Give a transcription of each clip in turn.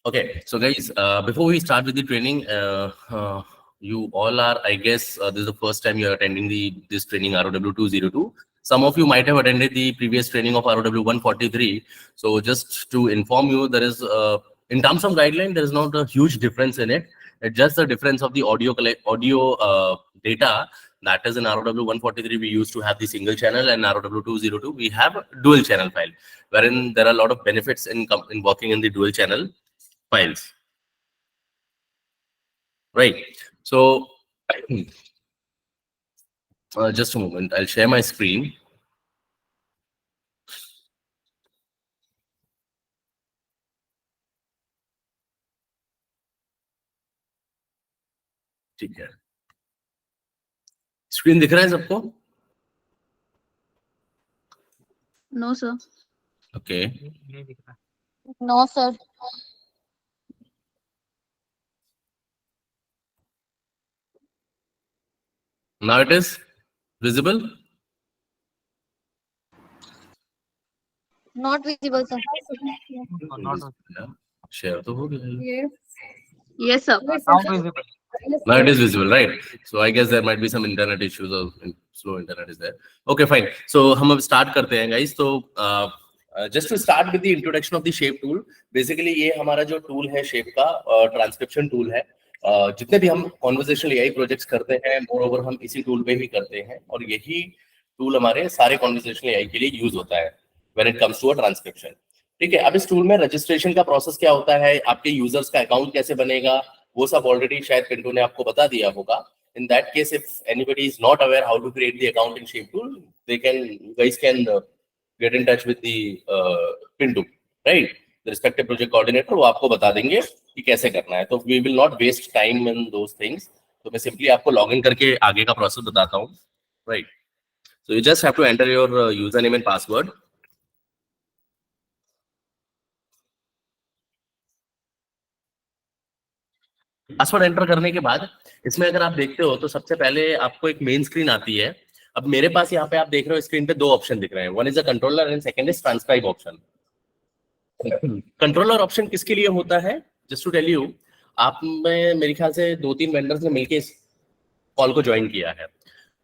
Okay, so guys, before we start with the training, you all are, I guess, this is the first time you are attending this training ROW 202. Some of you might have attended the previous training of ROW 143. So just to inform you, there is, in terms of guideline, there is not a huge difference in it. It's just the difference of the audio data. That is in ROW 143, we used to have the single channel, and ROW 202, we have dual channel file, wherein there are a lot of benefits in working in the dual channel files, right? So just a moment, I'll share my screen. ठीक है, screen दिख रहा है सबको? No sir. Okay, no sir. now it is visible. Not visible, sir. Share तो हो गया. Yes, sir. Now it is visible, right? So I guess there might be some internet issues or slow internet is there. Okay, fine. So हम अब start करते हैं guys. So just to start with the introduction of the shape tool. Basically ये हमारा जो tool है shape का transcription tool है. जितने भी हम conversational AI projects करते हैं, moreover हम इसी tool पे ही करते हैं, और यही tool हमारे सारे conversational AI के लिए use होता है when it comes to a transcription. ठीक है, अब इस टूल में रजिस्ट्रेशन का प्रोसेस क्या होता है, आपके यूजर्स का अकाउंट कैसे बनेगा, वो सब ऑलरेडी शायद पिंटू ने आपको बता दिया होगा. In that case if anybody is not aware how to create the account in shape tool, they can guys can get in touch with the Pintu, right, the respective project coordinator. वो आपको बता देंगे कि कैसे करना है. तो we will not waste time in those things. तो मैं सिंपली आपको लॉग इन करके आगे का प्रोसेस बताता हूँ, right. So you just have to enter your user name and password. Password enter करने के बाद इसमें अगर आप देखते हो तो सबसे पहले आपको एक मेन स्क्रीन आती है. अब मेरे पास यहाँ पे आप देख रहे हो स्क्रीन पे दो ऑप्शन दिख रहे हैं. One is a controller and second is transcribe option. Controller option किसके लिए होता है, जस्ट टू टेल यू, आप में मेरे ख्याल से 2-3 वेंडर्स ने मिलकर इस कॉल को ज्वाइन किया है.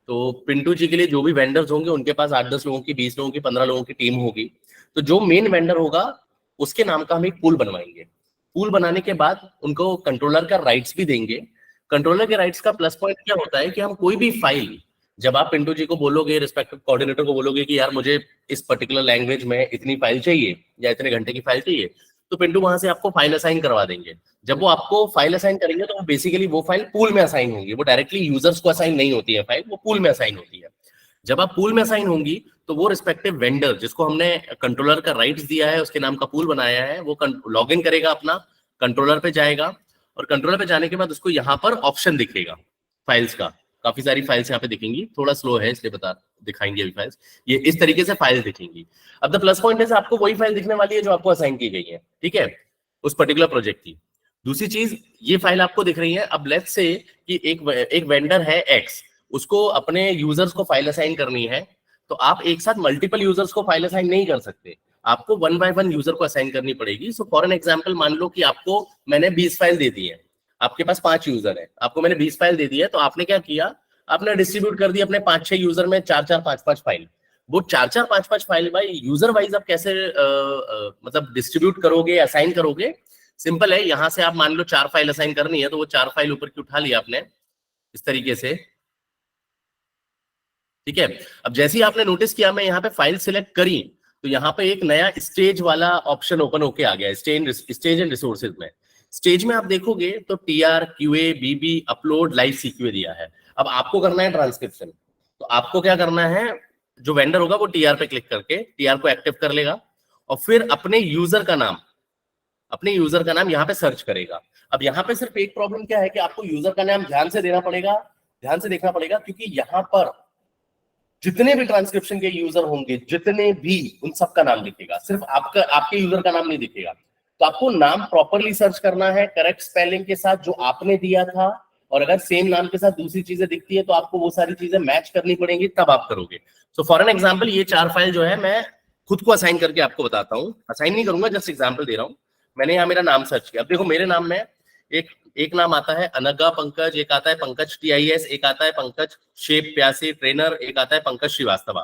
तो पिंटू जी के लिए जो भी वेंडर्स होंगे उनके पास 8-10 लोगों की, 20 लोगों की, 15 लोगों की टीम होगी. तो जो मेन वेंडर होगा उसके नाम का हम एक पूल बनवाएंगे. पूल बनाने के बाद उनको कंट्रोलर का राइट्स भी देंगे. कंट्रोलर के राइट्स का प्लस पॉइंट क्या होता है कि हम कोई भी फाइल, जब आप पिंटू जी को बोलोगे, रिस्पेक्टिव कोऑर्डिनेटर को बोलोगे कि यार मुझे इस पर्टिकुलर लैंग्वेज में इतनी फाइल चाहिए या इतने घंटे की फाइल चाहिए, तो पिंटू वहां से आपको फाइल असाइन करवा देंगे. जब वो आपको फाइल असाइन करेंगे तो बेसिकली वो फाइल पूल में असाइन होंगी. वो डायरेक्टली यूजर्स को असाइन नहीं होती है फाइल, वो पूल में असाइन होती है. जब आप पूल में असाइन होंगी तो वो रिस्पेक्टिव वेंडर जिसको हमने कंट्रोलर का राइट्स दिया है, उसके नाम का पूल बनाया है, वो लॉग इन करेगा, अपना कंट्रोलर पे जाएगा, और कंट्रोलर पे जाने के बाद उसको यहाँ पर ऑप्शन दिखेगा फाइल्स का. काफी सारी फाइल्स यहाँ पे दिखेंगी. थोड़ा स्लो है इसलिए दिखाएंगे अभी फाइल्स. ये इस तरीके से फाइल्स दिखेंगी. अब द प्लस पॉइंट है आपको वही फाइल दिखने वाली है जो आपको असाइन की गई है, ठीक है, उस पर्टिकुलर प्रोजेक्ट की. दूसरी चीज, ये फाइल आपको दिख रही है. अब लेट्स से कि एक वेंडर है एक्स, उसको अपने यूजर्स को फाइल असाइन करनी है. तो आप एक साथ मल्टीपल यूजर्स को फाइल असाइन नहीं कर सकते, आपको 1 बाय 1 यूजर को असाइन करनी पड़ेगी. सो फॉर एन एग्जांपल, मान लो कि आपको मैंने 20 फाइल दे दी है, आपके पास 5 यूजर है, आपको मैंने 20 फाइल दे दी है. तो आपने क्या किया, आपने डिस्ट्रीब्यूट कर दिया अपने 5-6 यूजर में 4-4, 5-5 फाइल. वो 4-4, 5-5 फाइल भाई यूजर वाइज आप कैसे मतलब डिस्ट्रीब्यूट करोगे, असाइन करोगे? सिंपल है, यहां से आप मान लो 4 फाइल असाइन करनी है, तो वो 4 फाइल ऊपर की उठा लिया आपने इस तरीके से, ठीक है. अब जैसे ही आपने नोटिस किया मैं यहाँ पे फाइल सिलेक्ट करी, तो यहाँ पे एक नया स्टेज वाला ऑप्शन ओपन होके आ गया. स्टेज एंड रिसोर्सेज में, स्टेज में आप देखोगे तो TR, QA, BB, upload, live CQA दिया है. अब आपको करना है ट्रांसक्रिप्शन. तो आपको क्या करना है, जो वेंडर होगा वो TR पे क्लिक करके TR को एक्टिव कर लेगा, और फिर अपने यूजर का नाम यहाँ पे सर्च करेगा. अब यहाँ पे सिर्फ एक प्रॉब्लम क्या है कि आपको यूजर का नाम ध्यान से देखना पड़ेगा, क्योंकि यहाँ पर जितने भी ट्रांसक्रिप्शन के यूजर होंगे, जितने भी, उन सबका नाम दिखेगा, सिर्फ आपके यूजर का नाम नहीं दिखेगा. तो आपको नाम प्रॉपरली सर्च करना है, करेक्ट स्पेलिंग के साथ जो आपने दिया था, और अगर सेम नाम के साथ दूसरी चीजें दिखती है तो आपको वो सारी चीजें मैच करनी पड़ेंगी, तब आप करोगे. सो फॉर एन एग्जांपल, ये 4 फाइल जो है मैं खुद को असाइन करके आपको बताता हूँ. असाइन नहीं करूंगा, जस्ट एग्जांपल दे रहा हूँ. मैंने यहाँ मेरा नाम सर्च किया। अब देखो मेरे नाम में एक नाम आता है अनगा पंकज, एक आता है पंकज TIS, एक आता है पंकज शेप प्यासी ट्रेनर, एक आता है पंकज श्रीवास्तव।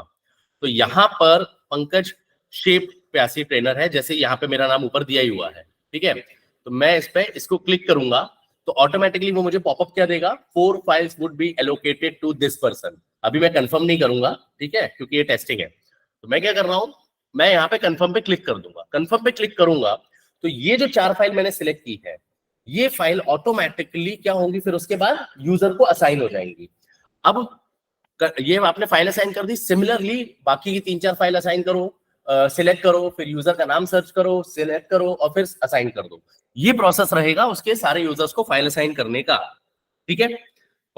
तो यहाँ पर पंकज शेप प्यासी ट्रेनर है, जैसे यहाँ पे मेरा नाम ऊपर दिया ही हुआ है, ठीक है। तो मैं इस पे इसको क्लिक करूंगा तो ऑटोमेटिकली वो मुझे पॉपअप क्या देगा, 4 files would be allocated to this person. अभी मैं कंफर्म नहीं करूंगा, ठीक है, क्योंकि ये टेस्टिंग है। तो मैं क्या कर रहा हूं, मैं यहाँ पे कंफर्म पे क्लिक कर दूंगा। कंफर्म पे क्लिक करूंगा तो ये जो 4 फाइल मैंने सिलेक्ट की है, ये फाइल ऑटोमेटिकली क्या होंगी, फिर उसके बाद यूजर को असाइन हो जाएंगी। अब ये आपने फाइल असाइन कर दी, सिमिलरली बाकी की 3-4 फाइल असाइन करो, सिलेक्ट करो, फिर यूजर का नाम सर्च करो, सिलेक्ट करो और फिर असाइन कर दो। ये प्रोसेस रहेगा उसके सारे यूजर्स को फाइल असाइन करने का, ठीक है।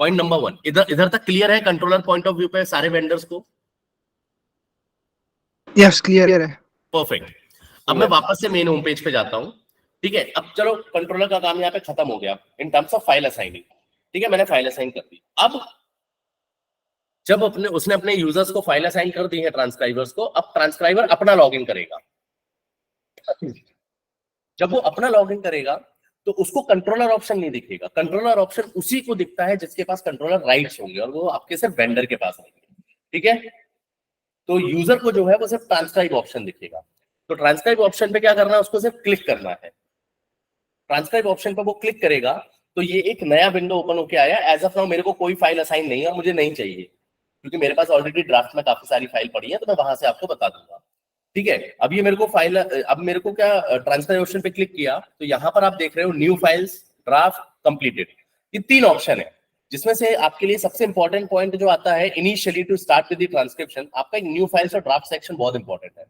पॉइंट नंबर 1 इधर तक क्लियर है कंट्रोलर पॉइंट ऑफ व्यू पे सारे वेंडर्स को? यस क्लियर है। परफेक्ट। अब मैं वापस से मेन होम पेज पे जाता हूं, ठीक है। अब चलो कंट्रोलर का काम यहाँ पे खत्म हो गया in terms of file assigning, ठीक है। मैंने फाइल असाइन कर दी। अब जब उसने अपने यूजर्स को फाइल असाइन कर दी है ट्रांसक्राइबर्स को, अब ट्रांसक्राइबर अपना लॉगिन करेगा। जब वो अपना लॉगिन करेगा तो उसको कंट्रोलर ऑप्शन नहीं दिखेगा। कंट्रोलर ऑप्शन उसी को दिखता है जिसके पास कंट्रोलर राइट्स होंगे, और वो आपके सिर्फ वेंडर के पास रहेंगे, ठीक है। तो यूजर को जो है वो सिर्फ ट्रांसक्राइब ऑप्शन दिखेगा। तो ट्रांसक्राइब ऑप्शन पे क्या करना है, उसको सिर्फ क्लिक करना है। ट्रांसक्राइब ऑप्शन पर वो क्लिक करेगा तो ये एक नया विंडो ओपन होके आया। एज ऑफ नाउ मेरे को कोई फाइल असाइन नहीं है, मुझे नहीं चाहिए, क्योंकि मेरे पास ऑलरेडी ड्राफ्ट में काफी सारी फाइल पड़ी है, तो मैं वहां से आपको बता दूंगा, ठीक है। अब ये मेरे को फाइल, अब मेरे को क्या, ट्रांसक्राइब ऑप्शन पे क्लिक किया तो यहाँ पर आप देख रहे हो न्यू फाइल्स, ड्राफ्ट, कंप्लीटेड, ये 3 ऑप्शन है। जिसमें से आपके लिए सबसे इंपॉर्टेंट पॉइंट जो आता है, initially to start with the transcription, आपका एक न्यू फाइल्स और ड्राफ्ट सेक्शन बहुत इंपॉर्टेंट है।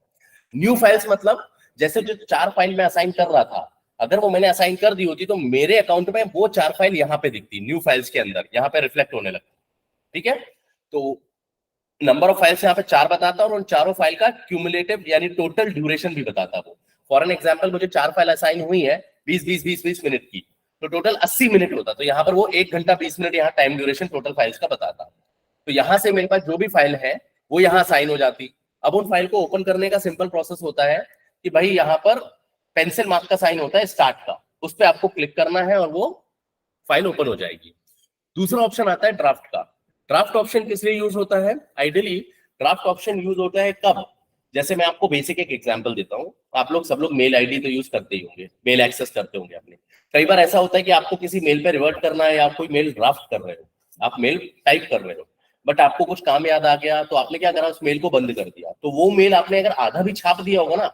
न्यू फाइल्स मतलब जैसे जो 4 फाइल मैं असाइन कर रहा था, अगर वो मैंने असाइन कर दी होती तो मेरे अकाउंट में वो 4 फाइल यहाँ पे दिखती, न्यू फाइल्स के अंदर यहाँ पे रिफ्लेक्ट होने लगती, ठीक है। तो नंबर ऑफ फाइल्स यहाँ पे 4 बताता और उन चारों फाइल का क्यूमुलेटिव यानी टोटल ड्यूरेशन भी बताता वो। फॉर एन एग्जांपल मुझे 4 फाइल असाइन हुई है 20 मिनट की, तो टोटल 80 मिनट होता, तो यहाँ पर वो 1 घंटा 20 मिनट यहाँ टाइम ड्यूरेशन टोटल फाइल्स का बताता। तो यहाँ से मेरे पास जो भी फाइल है वो यहाँ असाइन हो जाती। अब उन फाइल को ओपन करने का सिंपल प्रोसेस होता है कि भाई यहाँ पर पेंसिल मार्क का साइन होता है स्टार्ट का, उस पर आपको क्लिक करना है और वो फाइल ओपन हो जाएगी। दूसरा ऑप्शन आता है ड्राफ्ट का। ड्राफ्ट ऑप्शन किस लिए यूज होता है? आइडियली ड्राफ्ट ऑप्शन यूज होता है कब, जैसे मैं आपको बेसिक एक एग्जांपल देता हूं। आप लोग सब लोग मेल आईडी तो यूज करते ही होंगे, मेल एक्सेस करते होंगे अपने। कई बार ऐसा होता है कि आपको किसी मेल पे रिवर्ट करना है, या आप कोई मेल ड्राफ्ट कर रहे हो, आप मेल टाइप कर रहे हो, बट आपको कुछ काम याद आ गया तो आपने क्या करा, उस मेल को बंद कर दिया। तो वो मेल आपने अगर आधा भी छाप दिया होगा ना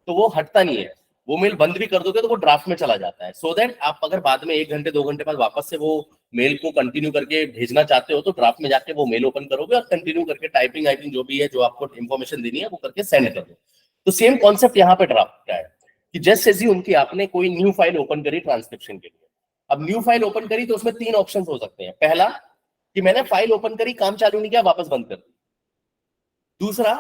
तो वो हटता नहीं है, वो मेल बंद भी कर दोगे तो वो ड्राफ्ट में चला जाता है। सो दैट आप अगर बाद में 1 घंटे 2 घंटे बाद वापस से वो मेल को कंटिन्यू करके भेजना चाहते हो तो ड्राफ्ट में जाके वो मेल ओपन करोगे और कंटिन्यू करके टाइपिंग जो भी है, जो आपको इन्फॉर्मेशन देनी है वो करके सेंड कर दो। तो सेम कॉन्सेप्ट यहाँ पे ड्राफ्ट का है कि जस्ट एज्यूम कि आपने कोई न्यू फाइल ओपन करी ट्रांसक्रिप्शन के लिए। अब न्यू फाइल ओपन करी तो उसमें 3 ऑप्शन हो सकते हैं। पहला कि मैंने फाइल ओपन करी, काम चालू नहीं किया, वापस बंद कर दी। दूसरा,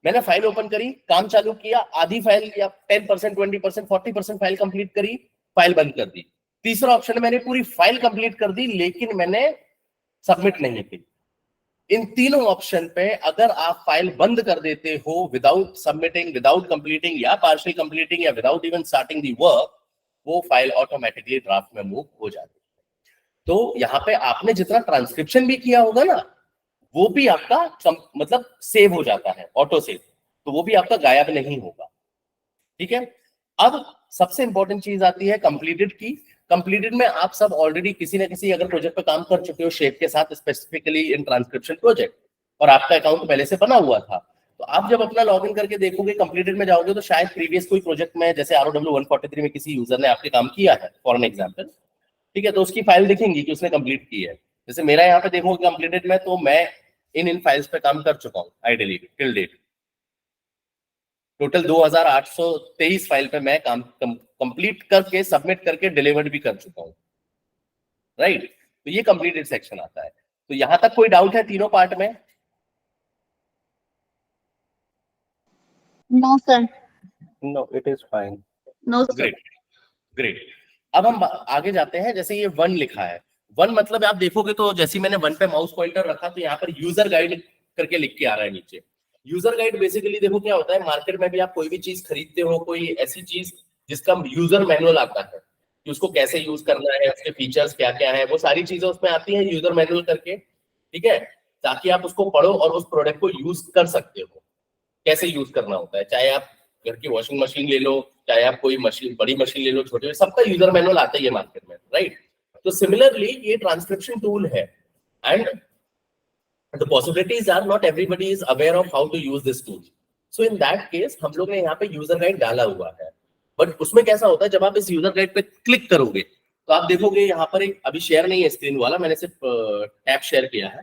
मैंने फाइल ओपन करी, काम चालू किया, आधी फाइल या 10%, 20%, 40% फाइल कंप्लीट करी, फाइल बंद कर दी। तीसरा ऑप्शन है मैंने पूरी फाइल कंप्लीट कर दी लेकिन मैंने सबमिट नहीं की। इन तीनों ऑप्शन पे अगर आप फाइल बंद कर देते हो विदाउट सबमिटिंग, विदाउट कंप्लीटिंग या पार्शियल कंप्लीटिंग या without even starting the work, वो फाइल ऑटोमेटिकली ड्राफ्ट में मूव हो जाती है। तो यहाँ पे आपने जितना ट्रांसक्रिप्शन भी किया होगा ना वो भी आपका मतलब सेव हो जाता है, ऑटो सेव, तो वो भी आपका गायब नहीं होगा, ठीक है। अब सबसे इंपॉर्टेंट चीज आती है कंप्लीटेड की। कंप्लीटेड में आप सब ऑलरेडी किसी ना किसी अगर प्रोजेक्ट पे काम कर चुके हो शेप के साथ, स्पेसिफिकली इन ट्रांसक्रिप्शन प्रोजेक्ट, और आपका अकाउंट पहले से बना हुआ था, तो आप जब अपना लॉगिन करके देखोगे कंप्लीटेड में जाओगे तो शायद प्रीवियस कोई प्रोजेक्ट में जैसे ROW 143 में किसी यूजर ने आपके काम किया है फॉर एन एग्जाम्पल, ठीक है, तो उसकी फाइल दिखेंगी कि उसने कंप्लीट की है। जैसे मेरा यहाँ पे देखोगे कंप्लीटेड में, तो मैं इन फाइल्स पे काम कर चुका हूँ ideally till date. Total 2823 file पे मैं काम कंप्लीट करके सबमिट करके डिलीवर्ड भी कर चुका हूँ, राइट। तो ये कंप्लीटेड सेक्शन आता है। तो यहां तक कोई डाउट है तीनों पार्ट में? No sir. No, it is fine. No sir. Great great. अब हम आगे जाते हैं। जैसे ये 1 लिखा है, 1 मतलब आप देखोगे तो जैसे मैंने 1 पे माउस पॉइंटर रखा तो यहाँ पर यूजर गाइड करके लिख के आ रहा है नीचे। यूजर गाइड बेसिकली देखो क्या होता है, मार्केट में भी आप कोई भी चीज खरीदते हो, कोई ऐसी चीज जिसका यूजर मैनुअल आता है कि उसको कैसे यूज करना है, उसके फीचर्स क्या क्या है, वो सारी चीजें उसमें आती हैं यूजर मैनुअल करके, ठीक है, ताकि आप उसको पढ़ो और उस प्रोडक्ट को यूज कर सकते हो, कैसे यूज करना होता है। चाहे आप घर की वॉशिंग मशीन ले लो, चाहे आप कोई मशीन, बड़ी मशीन ले लो, छोटे, सबका यूजर मैनुअल आता ही है मार्केट में, राइट। तो सिमिलरली ये ट्रांसक्रिप्शन टूल है, and the possibilities are not everybody is aware of how to use this tool. So in that case हम लोग ने यहाँ पे यूजर गाइड डाला हुआ है, बट उसमें कैसा होता है जब आप इस यूजर गाइड पे क्लिक करोगे तो आप देखोगे यहाँ पर एक, अभी शेयर नहीं है स्क्रीन वाला, मैंने सिर्फ टैब शेयर किया है,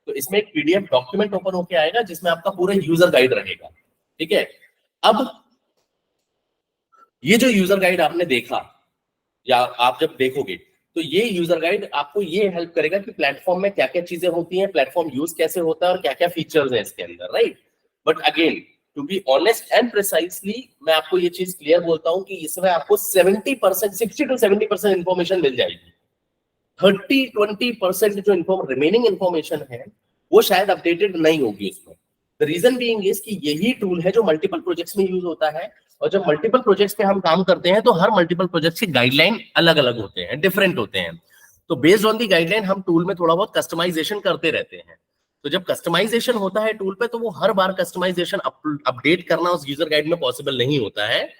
तो इसमें एक पीडीएफ डॉक्यूमेंट ओपन होके आएगा जिसमें आपका पूरा यूजर गाइड रहेगा, ठीक है। अब ये जो यूजर गाइड आपने देखा या आप जब देखोगे तो ये यूजर गाइड आपको ये हेल्प करेगा कि प्लेटफॉर्म में क्या क्या चीजें होती हैं, प्लेटफॉर्म यूज कैसे होता है और क्या क्या फीचर्स हैं इसके अंदर, right. But again to be honest and precisely मैं आपको ये चीज क्लियर बोलता हूं कि इसमें आपको 70%, 60 to 70% इंफॉर्मेशन मिल जाएगी। 30-20% जो रिमेनिंग इंफॉर्मेशन है वो शायद अपडेटेड नहीं होगी उसमें। द रीजन बीइंग इज कि यही टूल है जो मल्टीपल प्रोजेक्ट्स में यूज होता है, और जब मल्टीपल प्रोजेक्ट्स पे हम काम करते हैं तो हर मल्टीपल प्रोजेक्ट्स की गाइडलाइन अलग अलग होते हैं, डिफरेंट होते हैं। तो बेस्ड ऑन दी गाइडलाइन हम टूल में थोड़ा बहुत कस्टमाइजेशन करते रहते हैं। तो जब कस्टमाइजेशन होता है टूल पे तो वो हर बार कस्टमाइजेशन अपडेट करना उस यूजर गाइड में पॉसिबल नहीं होता है।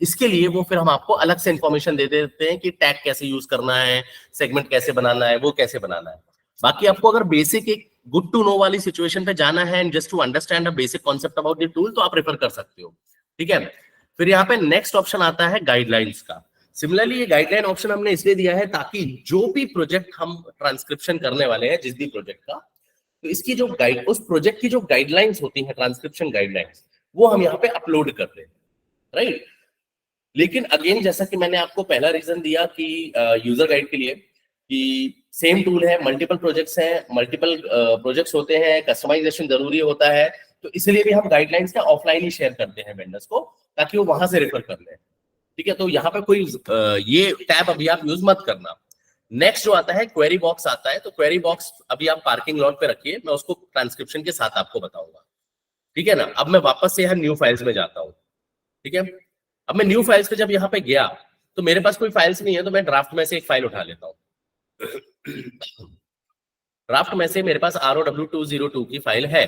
इसके लिए वो फिर हम आपको अलग से इंफॉर्मेशन दे देते हैं कि टैग कैसे यूज करना है, सेगमेंट कैसे बनाना है, वो कैसे बनाना है। बाकी आपको अगर बेसिक एक गुड टू नो वाली सिचुएशन पे जाना है and just to understand a basic concept about the tool तो आप रेफर कर सकते हो, ठीक है। फिर यहाँ पे नेक्स्ट ऑप्शन आता है गाइडलाइंस का। सिमिलरली ये गाइडलाइन ऑप्शन हमने इसलिए दिया है ताकि जो भी प्रोजेक्ट हम ट्रांसक्रिप्शन करने वाले हैं, जिस भी प्रोजेक्ट का, तो इसकी जो गाइड, उस प्रोजेक्ट की जो गाइडलाइंस होती है, ट्रांसक्रिप्शन गाइडलाइंस, वो हम यहाँ पे अपलोड कर दें, राइट। लेकिन अगेन जैसा कि मैंने आपको पहला रीजन दिया कि यूजर गाइड के लिए कि सेम टूल है, मल्टीपल प्रोजेक्ट्स हैं, मल्टीपल प्रोजेक्ट्स होते हैं, कस्टमाइजेशन जरूरी होता है, तो इसलिए भी हम गाइडलाइंस का ऑफलाइन ही शेयर करते हैं वेंडर्स को ताकि वो वहां से रेफर कर लें, ठीक है। तो यहाँ पे कोई ये टैब अभी आप यूज मत करना। नेक्स्ट जो आता है क्वेरी बॉक्स आता है, तो क्वेरी बॉक्स अभी आप पार्किंग लॉट पे रखिए, मैं उसको ट्रांसक्रिप्शन के साथ आपको बताऊंगा, ठीक है ना। अब मैं वापस से यहाँ न्यू फाइल्स में जाता हूँ, ठीक है। अब मैं न्यू फाइल्स पे जब यहाँ पे गया तो मेरे पास कोई फाइल्स नहीं है, तो मैं ड्राफ्ट में से एक फाइल उठा लेता हूँ। ड्राफ्ट में से मेरे पास ROW202 की फाइल है।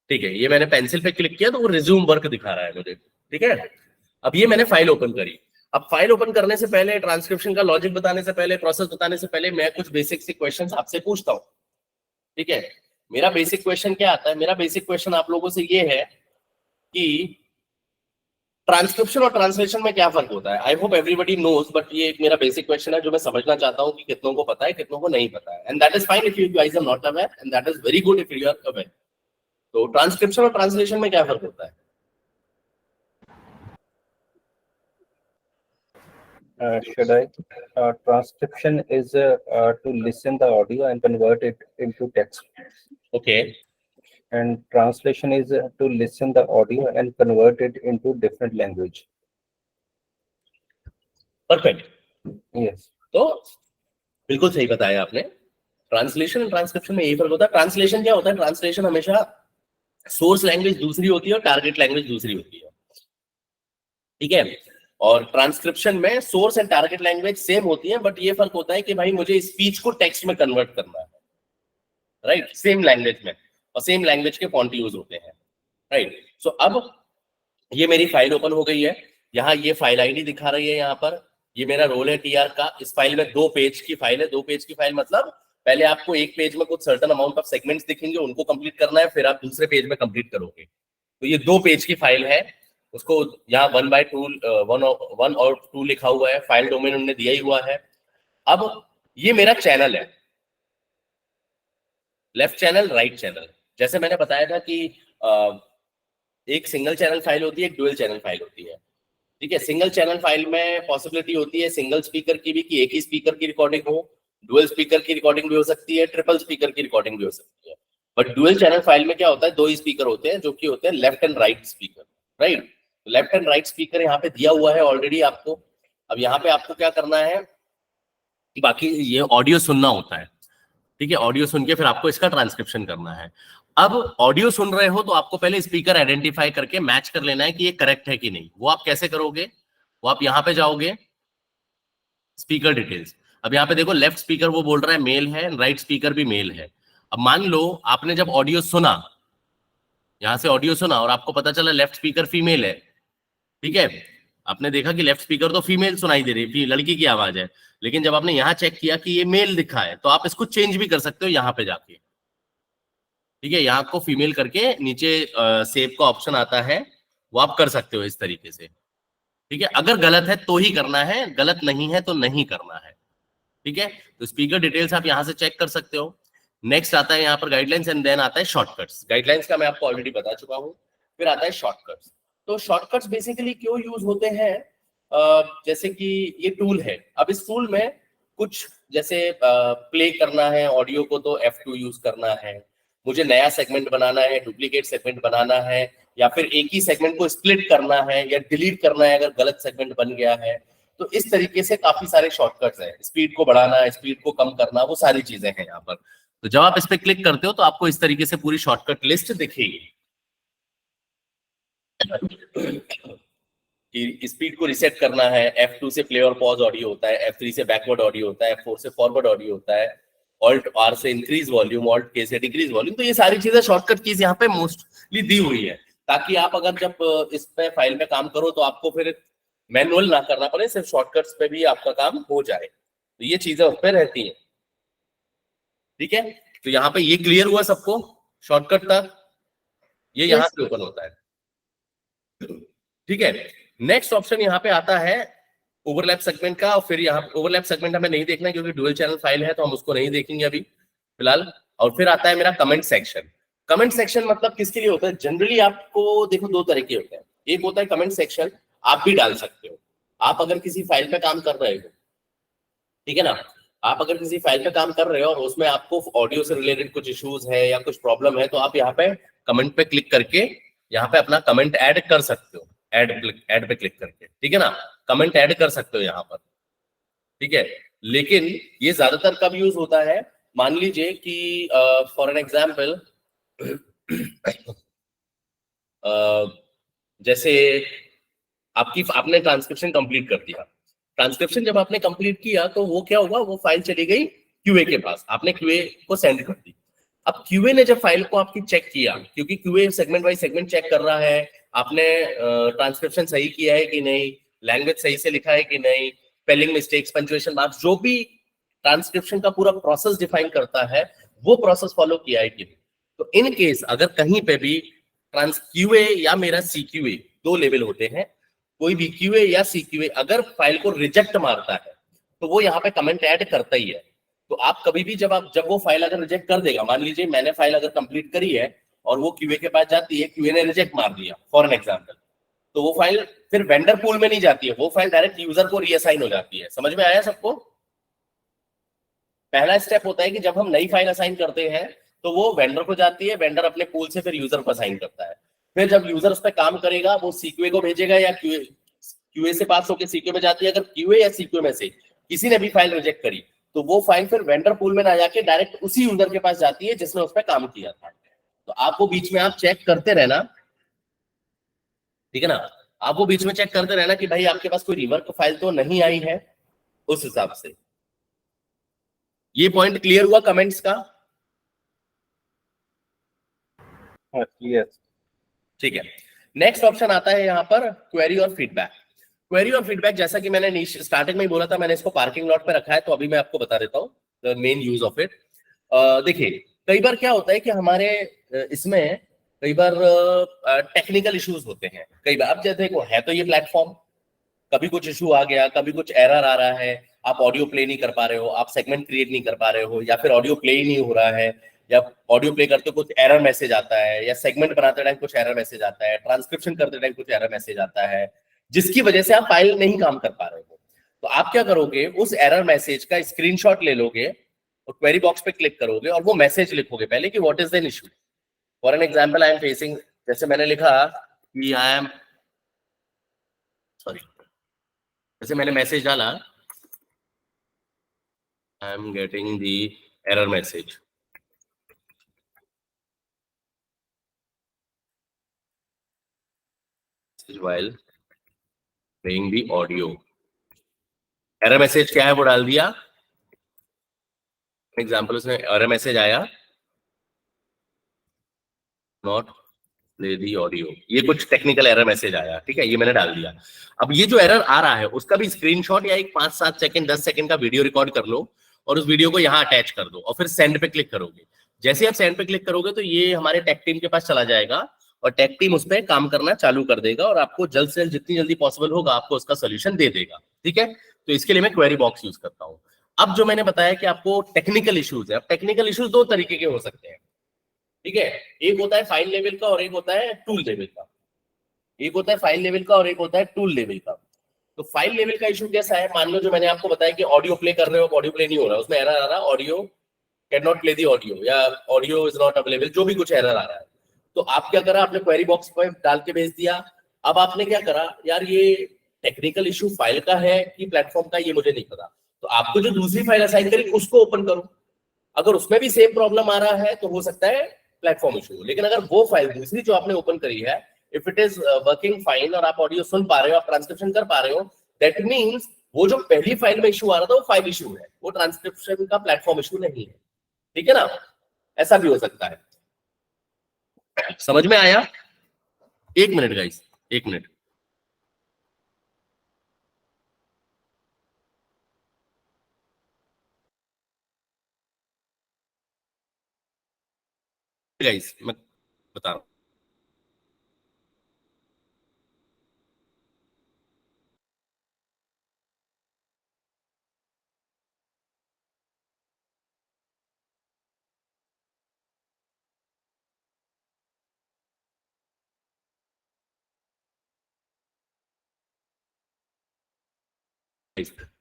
ठीक है, ये मैंने पेंसिल पे क्लिक किया तो वो रिज्यूम वर्क दिखा रहा है मुझे, ठीक है। अब ये मैंने फाइल ओपन करी। अब फाइल ओपन करने से पहले, ट्रांसक्रिप्शन का लॉजिक बताने से पहले, प्रोसेस बताने से पहले मैं कुछ बेसिक से क्वेश्चंस आपसे पूछता हूँ, ठीक है। मेरा बेसिक क्वेश्चन क्या आता है? मेरा बेसिक क्वेश्चन आप लोगों से ये है कि ट्रांसक्रिप्शन और ट्रांसलेशन में क्या फर्क होता है। I hope everybody knows, but ये एक मेरा बेसिक क्वेश्चन है जो मैं समझना चाहता हूँ कि कितनों को पता है, कितनों को नहीं पता है। And that is fine if you guys are not aware, and that is very good if you are aware. तो ट्रांसक्रिप्शन और ट्रांसलेशन में क्या फर्क होता है? Should I? Transcription is to listen the audio and convert it into text. Okay. And translation is to listen the audio and convert it into different language. Perfect. Yes. तो बिल्कुल सही बताया आपने। ट्रांसलेशन और ट्रांसक्रिप्शन में यही फर्क होता है। ट्रांसलेशन क्या होता है? ट्रांसलेशन हमेशा सोर्स लैंग्वेज दूसरी होती है और टारगेट लैंग्वेज दूसरी होती है, ठीक है। और ट्रांसक्रिप्शन में source and target language same होती है, बट ये फर्क होता है कि भाई मुझे स्पीच को टेक्स्ट में कन्वर्ट करना है, राइट, सेम लैंग्वेज में, और सेम लैंग्वेज के फॉन्ट यूज होते हैं, राइट। सो अब ये मेरी फाइल ओपन हो गई है। यहाँ ये फाइल आईडी दिखा रही है, यहाँ पर ये मेरा रोल है टीआर का। इस फाइल में 2 पेज की फाइल है। 2 पेज की फाइल मतलब पहले आपको एक पेज में कुछ सर्टेन अमाउंट ऑफ सेगमेंट्स दिखेंगे, उनको कंप्लीट करना है, फिर आप दूसरे पेज में कंप्लीट करोगे। तो ये 2 पेज की फाइल है। उसको यहाँ 1 और 2 लिखा हुआ है, फाइल डोमेन उन्होंने दिया ही हुआ है। अब ये मेरा चैनल है, लेफ्ट चैनल, राइट चैनल। जैसे मैंने बताया था कि एक सिंगल चैनल फाइल होती है, एक डुअल चैनल फाइल होती है, ठीक है। सिंगल चैनल फाइल में पॉसिबिलिटी होती है सिंगल स्पीकर की भी, कि एक ही स्पीकर की रिकॉर्डिंग हो। डुअल स्पीकर की रिकॉर्डिंग भी हो सकती है, ट्रिपल स्पीकर की रिकॉर्डिंग भी हो सकती है। बट डुअल चैनल फाइल में क्या होता है, 2 ही स्पीकर होते हैं, जो कि होते हैं left and right speaker, right. Left and right speaker यहाँ पे दिया हुआ है ऑलरेडी आपको। अब यहाँ पे आपको क्या करना है कि बाकी ये ऑडियो सुनना होता है, ठीक है, ऑडियो सुन के फिर आपको इसका ट्रांसक्रिप्शन करना है। अब ऑडियो सुन रहे हो तो आपको पहले स्पीकर आइडेंटिफाई करके मैच कर लेना है कि ये करेक्ट है कि नहीं। वो आप कैसे करोगे, वो आप यहाँ पे जाओगे स्पीकर डिटेल्स। अब यहाँ पे देखो लेफ्ट स्पीकर वो बोल रहा है मेल है, राइट स्पीकर भी मेल है। अब मान लो आपने जब ऑडियो सुना, यहां से ऑडियो सुना और आपको पता चला लेफ्ट स्पीकर फीमेल है, ठीक है, आपने देखा कि लेफ्ट स्पीकर तो फीमेल सुनाई दे रही है, लड़की की आवाज है, लेकिन जब आपने यहाँ चेक किया कि ये मेल दिखा है तो आप इसको चेंज भी कर सकते हो यहाँ पे जाके, ठीक है, यहाँ को फीमेल करके नीचे सेव का ऑप्शन आता है, वो आप कर सकते हो इस तरीके से, ठीक है। अगर गलत है तो ही करना है, गलत नहीं है तो नहीं करना है, ठीक है। तो स्पीकर डिटेल्स आप यहाँ से चेक कर सकते हो। नेक्स्ट आता है यहाँ पर गाइडलाइंस एंड देन आता है शॉर्टकट्स। गाइडलाइंस का मैं आपको ऑलरेडी बता चुका हूँ, फिर आता है शॉर्टकट्स। तो शॉर्टकट्स बेसिकली क्यों यूज होते हैं, जैसे कि ये टूल है, अब इस टूल में कुछ जैसे प्ले करना है ऑडियो को तो F2 यूज करना है, मुझे नया सेगमेंट बनाना है, डुप्लीकेट सेगमेंट बनाना है, या फिर एक ही सेगमेंट को स्प्लिट करना है या डिलीट करना है अगर गलत सेगमेंट बन गया है। तो इस तरीके से काफी सारे शॉर्टकट्स हैं, स्पीड को बढ़ाना, स्पीड को कम करना, वो सारी चीजें हैं यहाँ पर। तो जब आप इस पे क्लिक करते हो तो आपको इस तरीके से पूरी शॉर्टकट लिस्ट दिखेगी कि स्पीड को रिसेट करना है, F2 से प्ले और पॉज ऑडियो होता है, F3 से बैकवर्ड ऑडियो होता है, F4 से फॉरवर्ड ऑडियो होता है, Alt R से इंक्रीज वॉल्यूम, Alt K से डिक्रीज वॉल्यूम। तो ये सारी चीजें शॉर्टकट कीज यहाँ पे मोस्टली दी हुई है, ताकि आप अगर जब इस पे फाइल में काम करो तो आपको फिर मैनुअल ना करना पड़े, सिर्फ शॉर्टकट्स पे भी आपका काम हो जाए। तो ये चीजें उस पर रहती हैं, ठीक है। तो यहाँ पे ये क्लियर हुआ सबको शॉर्टकट तक, ये यहाँ से ओपन होता है, ठीक है। नेक्स्ट ऑप्शन यहाँ पे आता है ओवरलैप सेगमेंट का, और फिर यहाँ ओवरलैप सेगमेंट हमें नहीं देखना क्योंकि डुअल चैनल फाइल है तो हम उसको नहीं देखेंगे अभी फिलहाल। और फिर आता है मेरा कमेंट सेक्शन। कमेंट सेक्शन मतलब किसके लिए होता है, जनरली आपको देखो दो तरह के होते हैं। एक होता है कमेंट सेक्शन, आप भी डाल सकते हो, आप अगर किसी फाइल पे काम कर रहे हो, ठीक है ना, आप अगर किसी फाइल पे काम कर रहे हो और उसमें आपको ऑडियो से रिलेटेड कुछ इश्यूज है या कुछ प्रॉब्लम है, तो आप यहाँ पे कमेंट पे क्लिक करके यहाँ पे अपना कमेंट ऐड कर सकते हो, ऐड पे क्लिक करके, ठीक है ना, कमेंट ऐड कर सकते हो यहाँ पर, ठीक है। लेकिन ये ज्यादातर कब यूज होता है, मान लीजिए कि फॉर एन एग्जाम्पल जैसे आपने ट्रांसक्रिप्शन कंप्लीट कर दिया, ट्रांसक्रिप्शन जब आपने कंप्लीट किया तो वो क्या हुआ, वो फाइल चली गई क्यूए के पास, आपने क्यूए को सेंड कर दी। अब क्यूए ने जब फाइल को आपकी चेक किया, क्योंकि QA segment by segment check कर रहा है आपने ट्रांसक्रिप्शन सही किया है कि नहीं, लैंग्वेज सही से लिखा है कि नहीं, स्पेलिंग मिस्टेक्स, पंक्चुएशन मार्क्स, जो भी ट्रांसक्रिप्शन का पूरा प्रोसेस डिफाइन करता है वो प्रोसेस फॉलो किया है कि नहीं। तो इन केस अगर कहीं पे भी क्यूए या मेरा सीक्यूए, दो लेवल होते हैं, कोई भी क्यूए या सीक्यूए अगर फाइल को रिजेक्ट मारता है तो वो यहाँ पे कमेंट ऐड करता ही है। तो आप कभी भी जब वो फाइल अगर रिजेक्ट कर देगा, मान लीजिए मैंने फाइल अगर कंप्लीट करी है और वो क्यूए के पास जाती है, क्यूए ने रिजेक्ट मार दिया फॉर एन एग्जांपल, तो वो फाइल फिर वेंडर पूल में नहीं जाती है, वो फाइल डायरेक्ट यूजर को रीअसाइन हो जाती है। समझ में आया सबको? पहला स्टेप होता है कि जब हम नई फाइल असाइन करते हैं तो वो वेंडर को जाती है, वेंडर अपने पूल से फिर यूजर को असाइन करता है, फिर जब यूजर उस पर काम करेगा वो सीक्यूए को भेजेगा या क्यूए से पास होकर सीक्यूए में जाती है। अगर क्यूए या सीक्यूए में से किसी ने भी फाइल रिजेक्ट करी तो वो फाइल फिर वेंडर पूल में ना जाके डायरेक्ट उसी यूजर के पास जाती है जिसने उस पर काम किया था। तो आपको बीच में आप चेक करते रहना, ठीक है ना, आपको बीच में चेक करते रहना कि भाई आपके पास कोई रिवर्क फाइल तो नहीं आई है, उस हिसाब से। ये पॉइंट क्लियर हुआ कमेंट्स का? यस, ठीक है। नेक्स्ट ऑप्शन आता है यहाँ पर क्वेरी और फीडबैक। क्वेरी और फीडबैक जैसा कि मैंने स्टार्टिंग में ही बोला था, मैंने इसको पार्किंग लॉट पे रखा है, तो अभी मैं आपको बता देता हूँ the main use of it. देखिए कई बार क्या होता है कि हमारे इसमें कई बार टेक्निकल इश्यूज होते हैं। कई बार अब जैसे देखो है तो ये प्लेटफॉर्म, कभी कुछ इशू आ गया, कभी कुछ एरर आ रहा है, आप ऑडियो प्ले नहीं कर पा रहे हो, आप सेगमेंट क्रिएट नहीं कर पा रहे हो, या फिर ऑडियो प्ले ही नहीं हो रहा है, या ऑडियो प्ले करते कुछ एरर मैसेज आता है, या सेगमेंट बनाते टाइम कुछ एरर मैसेज आता है, ट्रांसक्रिप्शन करते टाइम कुछ एरर मैसेज आता है, जिसकी वजह से आप फाइल नहीं काम कर पा रहे हो। तो आप क्या करोगे, उस एरर मैसेज का स्क्रीनशॉट ले लोगे और क्वेरी बॉक्स पे क्लिक करोगे और वो मैसेज लिखोगे पहले कि what is the issue. For an example I am facing, जैसे मैंने लिखा कि आई एम जैसे मैंने मैसेज डाला, I am getting the error message, while playing the audio, error message क्या है वो डाल दिया। एग्जाम्पल उसने एरर मैसेज आया, नॉट प्ले दी ऑडियो, ये कुछ टेक्निकल एरर मैसेज आया, ठीक है, ये मैंने डाल दिया। अब ये जो एरर आ रहा है उसका भी स्क्रीनशॉट या एक 5-7 सेकंड 10 सेकंड का वीडियो रिकॉर्ड कर लो और उस वीडियो को यहाँ अटैच कर दो और फिर सेंड पे क्लिक करोगे। जैसे आप सेंड पे क्लिक करोगे तो ये हमारे टेक टीम के पास चला जाएगा और टेक टीम उस पर काम करना चालू कर देगा और आपको जल्द से जल्द जितनी जल्दी पॉसिबल होगा आपको उसका सोल्यूशन दे देगा, ठीक है। तो इसके लिए मैं क्वेरी बॉक्स यूज करता हूँ। अब जो मैंने बताया कि आपको टेक्निकल इश्यूज है, अब टेक्निकल इश्यूज दो तरीके के हो सकते हैं, ठीक है। एक होता है फाइल लेवल का और एक होता है टूल लेवल का। एक होता है फाइल लेवल का और एक होता है टूल लेवल का। तो फाइल लेवल का इशू कैसा है, मान लो जो मैंने आपको बताया कि ऑडियो प्ले कर रहे हो, ऑडियो प्ले नहीं हो रहा, उसमें एरर आ रहा है audio can not play the audio या ऑडियो इज नॉट अवेलेबल, जो भी कुछ एरर आ रहा है। तो आप क्या करा, आपने क्वेरी बॉक्स पे डाल के भेज दिया। अब आपने क्या करा, यार ये टेक्निकल इशू फाइल का है कि प्लेटफॉर्म का, ये मुझे नहीं पता। तो आपको जो दूसरी फाइल असाइन करी उसको ओपन करो, अगर उसमें भी सेम प्रॉब्लम आ रहा है तो हो सकता है प्लेटफॉर्म इशू। लेकिन अगर वो फाइल दूसरी जो आपने ओपन करी है, if it is working fine और आप ऑडियो सुन पा रहे हो, आप ट्रांसक्रिप्शन कर पा रहे हो, दैट मींस वो जो पहली फाइल में इशू आ रहा था वो फाइल इशू है, वो ट्रांसक्रिप्शन का प्लेटफॉर्म इशू नहीं है, ठीक है ना। ऐसा भी हो सकता है। समझ में आया? एक मिनट गाइस, एक मिनट। गाइस मैं बता रहा हूं,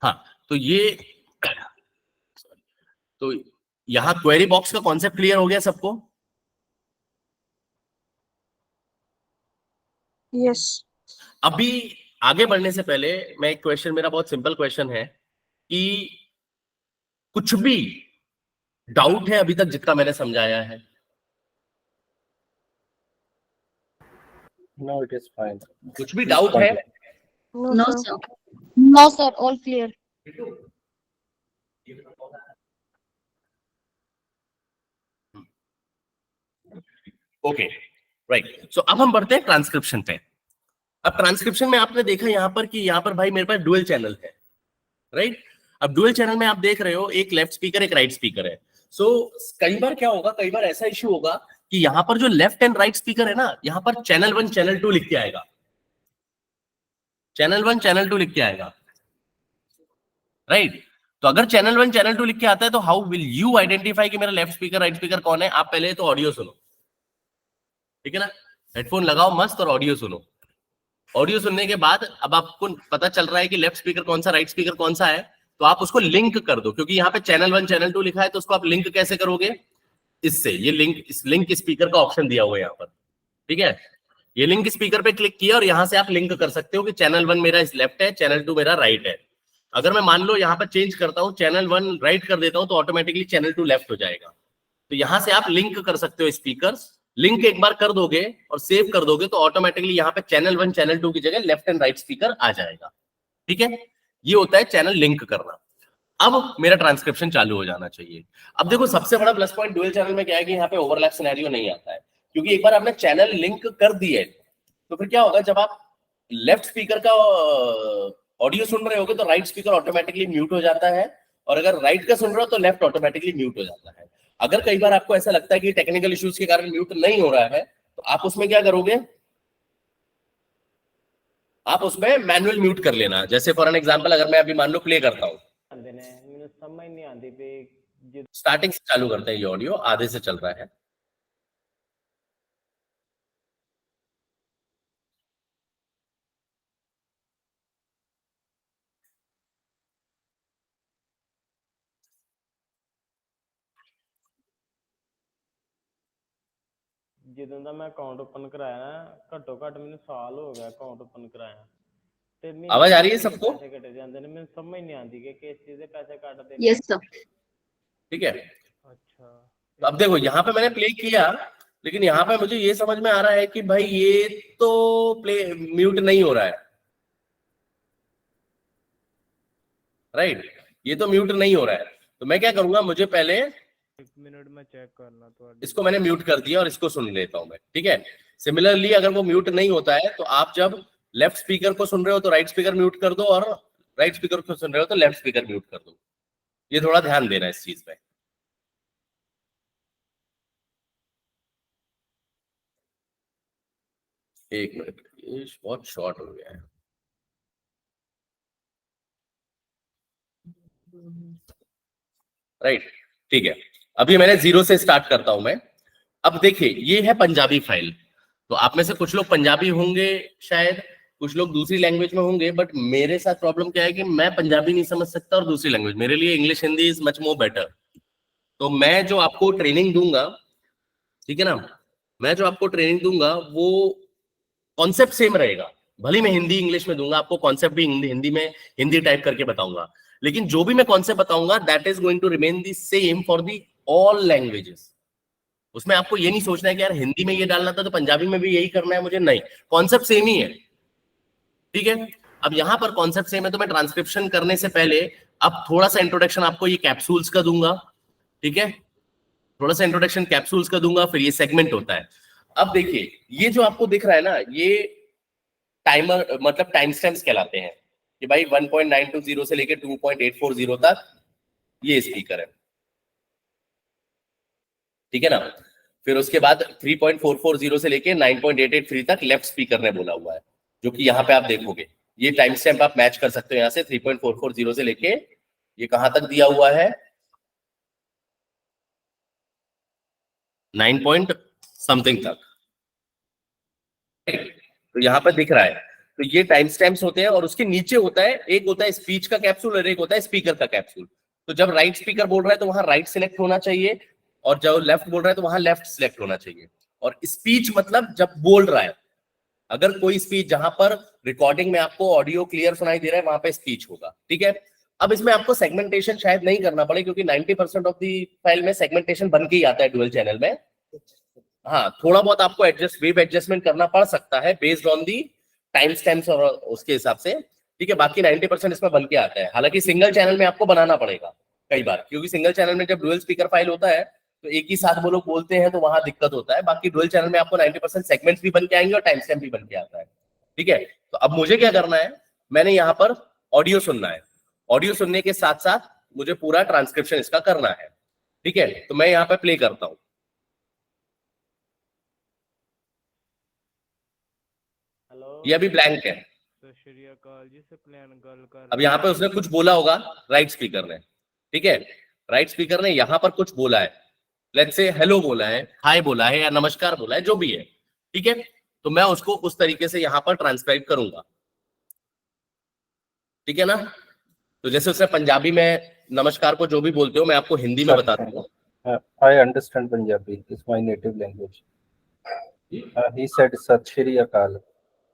हाँ तो ये, तो यहाँ क्वेरी बॉक्स का कॉन्सेप्ट क्लियर हो गया सबको? यस। अभी आगे बढ़ने से पहले मैं एक क्वेश्चन, मेरा बहुत सिंपल क्वेश्चन है कि कुछ भी डाउट है अभी तक जितना मैंने समझाया है? No, it is fine. कुछ भी Please डाउट है? continue. No sir, no sir, all clear. Okay right, so अब हम बढ़ते हैं ट्रांसक्रिप्शन पे। अब ट्रांसक्रिप्शन में आपने देखा यहाँ पर कि यहाँ पर भाई मेरे पास डुअल चैनल है, राइट। अब डुअल चैनल में आप देख रहे हो एक लेफ्ट स्पीकर एक राइट स्पीकर है। सो कई बार क्या होगा, कई बार ऐसा इश्यू होगा कि यहाँ पर जो लेफ्ट एंड राइट स्पीकर है ना, यहाँ पर चैनल 1 चैनल 2 लिख के आएगा, चैनल 1 चैनल 2 लिख के आएगा, राइट। तो अगर चैनल 1 चैनल 2 लिख के आता है तो हाउ विल यू आइडेंटिफाई कि मेरा लेफ्ट स्पीकर राइट स्पीकर कौन है? आप पहले तो ऑडियो सुनो, ठीक है ना, हेडफोन लगाओ मस्त और ऑडियो सुनो। ऑडियो सुनने के बाद अब आपको पता चल रहा है कि लेफ्ट स्पीकर कौन सा राइट स्पीकर कौन सा है, तो आप उसको लिंक कर दो, क्योंकि यहाँ पे चैनल 1 चैनल 2 लिखा है, तो उसको आप लिंक कैसे करोगे? इससे, ये लिंक, इस लिंक स्पीकर का ऑप्शन दिया हुआ है यहाँ पर, ठीक है। ये लिंक स्पीकर पे क्लिक किया और यहाँ से आप लिंक कर सकते हो कि चैनल 1 मेरा इस लेफ्ट है, चैनल 2 मेरा राइट है। अगर मैं मान लो यहाँ पर चेंज करता हूँ, चैनल 1 राइट कर देता हूँ, तो ऑटोमेटिकली चैनल 2 लेफ्ट हो जाएगा। तो यहाँ से आप लिंक कर सकते हो स्पीकर्स। लिंक एक बार कर दोगे और सेव कर दोगे तो ऑटोमेटिकली यहाँ पे चैनल 1 चैनल 2 की जगह लेफ्ट एंड राइट स्पीकर आ जाएगा, ठीक है। ये होता है चैनल लिंक करना। अब मेरा ट्रांसक्रिप्शन चालू हो जाना चाहिए। अब देखो सबसे बड़ा प्लस पॉइंट डुअल चैनल में क्या है कि यहाँ पे ओवरलैप सिनेरियो नहीं आता है, क्योंकि एक बार आपने चैनल लिंक कर दिए तो फिर क्या होगा, जब आप लेफ्ट स्पीकर का ऑडियो सुन रहे होगे तो राइट स्पीकर ऑटोमेटिकली म्यूट हो जाता है, और अगर राइट का सुन रहे हो तो लेफ्ट ऑटोमेटिकली म्यूट हो जाता है। अगर कई बार आपको ऐसा लगता है कि टेक्निकल इश्यूज के कारण म्यूट नहीं हो रहा है, तो आप उसमें क्या करोगे, आप उसमें मैनुअल म्यूट कर लेना। जैसे फॉर एन एग्जांपल अगर मैं अभी मान लो प्ले करता हूँ, समझ नहीं आती पे स्टार्टिंग से चालू करते हैं, ये ऑडियो आधे से चल रहा है। ਜਦੋਂ ਦਾ ਮੈਂ ਅਕਾਊਂਟ ਓਪਨ ਕਰਾਇਆ ਨਾ, ਘੱਟੋ ਘੱਟ ਮੈਨੂੰ ਸਾਲ ਹੋ ਗਿਆ ਅਕਾਊਂਟ ਓਪਨ ਕਰਾਇਆ, ਤੇ आवाज आ रही है सबको? पैसे कटे समझ नहीं आती कि किस चीज से पैसे काटते हैं। Yes, sir. ठीक है, अच्छा तो अब देखो यहाँ पे मैंने प्ले किया, लेकिन यहाँ पे मुझे ये समझ में आ रहा है कि भाई ये तो प्ले म्यूट नहीं हो रहा है, राइट, ये तो म्यूट नहीं हो रहा है। तो मैं क्या करूंगा, मुझे पहले 1 मिनट में चेक करना तो इसको मैंने म्यूट कर दिया और इसको सुन लेता हूं मैं, ठीक है। सिमिलरली अगर वो म्यूट नहीं होता है तो आप जब लेफ्ट स्पीकर को सुन रहे हो तो राइट स्पीकर म्यूट कर दो, और राइट स्पीकर को सुन रहे हो तो लेफ्ट स्पीकर म्यूट कर दो। ये थोड़ा ध्यान देना इस चीज पे। एक मिनट, ये बहुत शॉर्ट हो गया है। राइट, ठीक है, अभी मैंने 0 से स्टार्ट करता हूं मैं। अब देखिए ये है पंजाबी फाइल, तो आप में से कुछ लोग पंजाबी होंगे शायद, कुछ लोग दूसरी लैंग्वेज में होंगे, बट मेरे साथ प्रॉब्लम क्या है कि मैं पंजाबी नहीं समझ सकता और दूसरी लैंग्वेज, मेरे लिए English Hindi is much more better. तो मैं जो आपको ट्रेनिंग दूंगा, ठीक है ना, मैं जो आपको ट्रेनिंग दूंगा वो कॉन्सेप्ट सेम रहेगा, भले मैं हिंदी इंग्लिश में दूंगा आपको, कॉन्सेप्ट भी हिंदी में हिंदी टाइप करके बताऊंगा, लेकिन जो भी मैं कॉन्सेप्ट बताऊंगा that is going to remain the same for the all languages. उसमें आपको ये नहीं सोचना है कि यार हिंदी में ये डालना था तो पंजाबी में भी यही करना है मुझे, नहीं, कॉन्सेप्ट सेम ही है, ठीक है। अब यहां पर कॉन्सेप्ट सेम है, तो मैं ट्रांसक्रिप्शन करने से पहले अब थोड़ा सा इंट्रोडक्शन आपको ये कैप्सूल्स का दूंगा, ठीक है, थोड़ा सा इंट्रोडक्शन कैप्सूल्स का दूंगा, फिर ये सेगमेंट होता है। अब देखिए ये जो आपको दिख रहा है ना, ये टाइमर मतलब टाइम स्टैम्प्स कहलाते हैं कि भाई 1.920 से लेके 2.840 तक ये स्पीकर है, ठीक है ना। फिर उसके बाद 3.440 से लेके 9.883 तक लेफ्ट स्पीकर ने बोला हुआ है, जो कि यहाँ पे आप देखोगे ये टाइम स्टैम्प आप मैच कर सकते हो यहाँ से, 3.440 से लेके ये कहां तक दिया हुआ है, 9 पॉइंट समथिंग तक, तो यहाँ पर दिख रहा है। तो ये टाइम स्टैम्प्स होते हैं, और उसके नीचे होता है, एक होता है स्पीच का कैप्सूल और एक होता है स्पीकर का कैप्सूल। तो जब राइट स्पीकर बोल रहा है तो वहां राइट सिलेक्ट होना चाहिए, और जब लेफ्ट बोल रहा है तो वहां लेफ्ट सिलेक्ट होना चाहिए। और स्पीच मतलब जब बोल रहा है, अगर कोई स्पीच जहां पर रिकॉर्डिंग में आपको ऑडियो क्लियर सुनाई दे रहा है वहां पे स्पीच होगा, ठीक है। अब इसमें आपको सेगमेंटेशन शायद नहीं करना पड़े, क्योंकि 90% ऑफ दी फाइल में सेगमेंटेशन बन के ही आता है डुअल चैनल में। हाँ, थोड़ा बहुत आपको वेव एडजस्टमेंट करना पड़ सकता है based on the time stamps और उसके हिसाब से, ठीक है। बाकी 90% इसमें बन के आता है। हालांकि सिंगल चैनल में आपको बनाना पड़ेगा कई बार, क्योंकि सिंगल चैनल में जब डुअल स्पीकर फाइल होता है तो एक ही साथ वो लोग बोलते हैं, तो वहां दिक्कत होता है। बाकी डुअल चैनल में आपको 90% सेगमेंट्स भी बन के आएंगे और टाइम स्टैम्प भी बन के आता है, ठीक है। तो अब मुझे क्या करना है, मैंने यहाँ पर ऑडियो सुनना है, ऑडियो सुनने के साथ साथ मुझे पूरा ट्रांसक्रिप्शन इसका करना है, ठीक है। तो मैं यहाँ पे प्ले करता हूँ। हेलो, ये अभी ब्लैंक है। सत श्री अकाल जी, से प्लान गल कर अब यहाँ पे उसने कुछ बोला होगा राइट स्पीकर ने, ठीक है, राइट स्पीकर ने यहाँ पर कुछ बोला है, लेट्स से हेलो बोला है, हाय बोला है, या नमस्कार बोला है, जो भी है, ठीक है। तो मैं उसको उस तरीके से यहाँ पर ट्रांसक्राइब करूंगा, ठीक है ना। तो जैसे उसने पंजाबी में नमस्कार को जो भी बोलते हो, मैं आपको हिंदी में बताता हूँ। I understand Punjabi. It's my native language. He said Sat Shri Akal.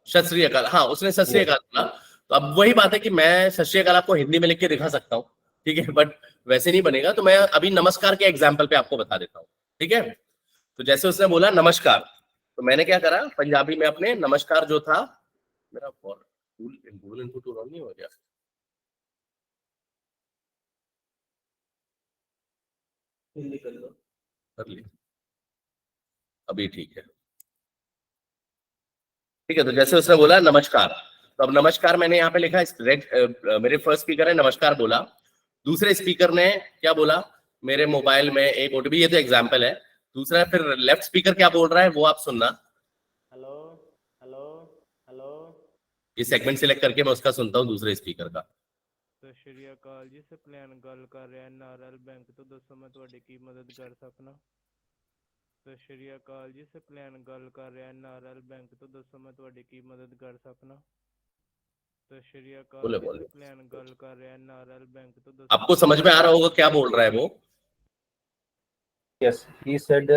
सत श्री अकाल, हाँ उसने सत श्री अकाल बोला। तो अब वही बात है कि मैं सत श्री अकाल आपको हिंदी में लिख के दिखा सकता हूँ, ठीक है, बट वैसे नहीं बनेगा। तो मैं अभी नमस्कार के एग्जाम्पल पे आपको बता देता हूँ, ठीक है। तो जैसे उसने बोला नमस्कार, तो मैंने क्या करा, पंजाबी में अपने नमस्कार जो था, मेरा गूगल इनपुट ऑन नहीं हो गया, कर ली, अभी ठीक है, ठीक है। तो जैसे उसने बोला नमस्कार, तो अब नमस्कार मैंने यहाँ पे लिखा, मेरे फर्स्ट स्पीकर ने नमस्कार बोला, दूसरे स्पीकर ने क्या बोला, मेरे मोबाइल में एक ओटीपी, ये तो एग्जांपल है। दूसरा फिर लेफ्ट स्पीकर क्या बोल रहा है वो आप सुनना। हेलो हेलो हेलो, ये सेगमेंट सिलेक्ट करके मैं उसका सुनता हूँ दूसरे स्पीकर का। सत श्री अकाल जी, से प्लान गल कर रहा नारल बैंक तो दसो मैं ਤੁਹਾਡੀ ਕੀ ਮਦਦ ਕਰ ਸਕਣਾ। ਸਤ ਸ਼੍ਰੀ ਅਕਾਲ ਜੀ, से प्लान गल कर रहा नारल बैंक तो दसो मैं ਤੁਹਾਡੀ ਕੀ ਮਦਦ ਕਰ ਸਕਣਾ। सत श्री अकाल बोले जी, बोले, से प्लान गल कर रहा नारल बैंक तो दसो आपको समझ में आ रहा होगा क्या बोल रहा है वो। Yes, he said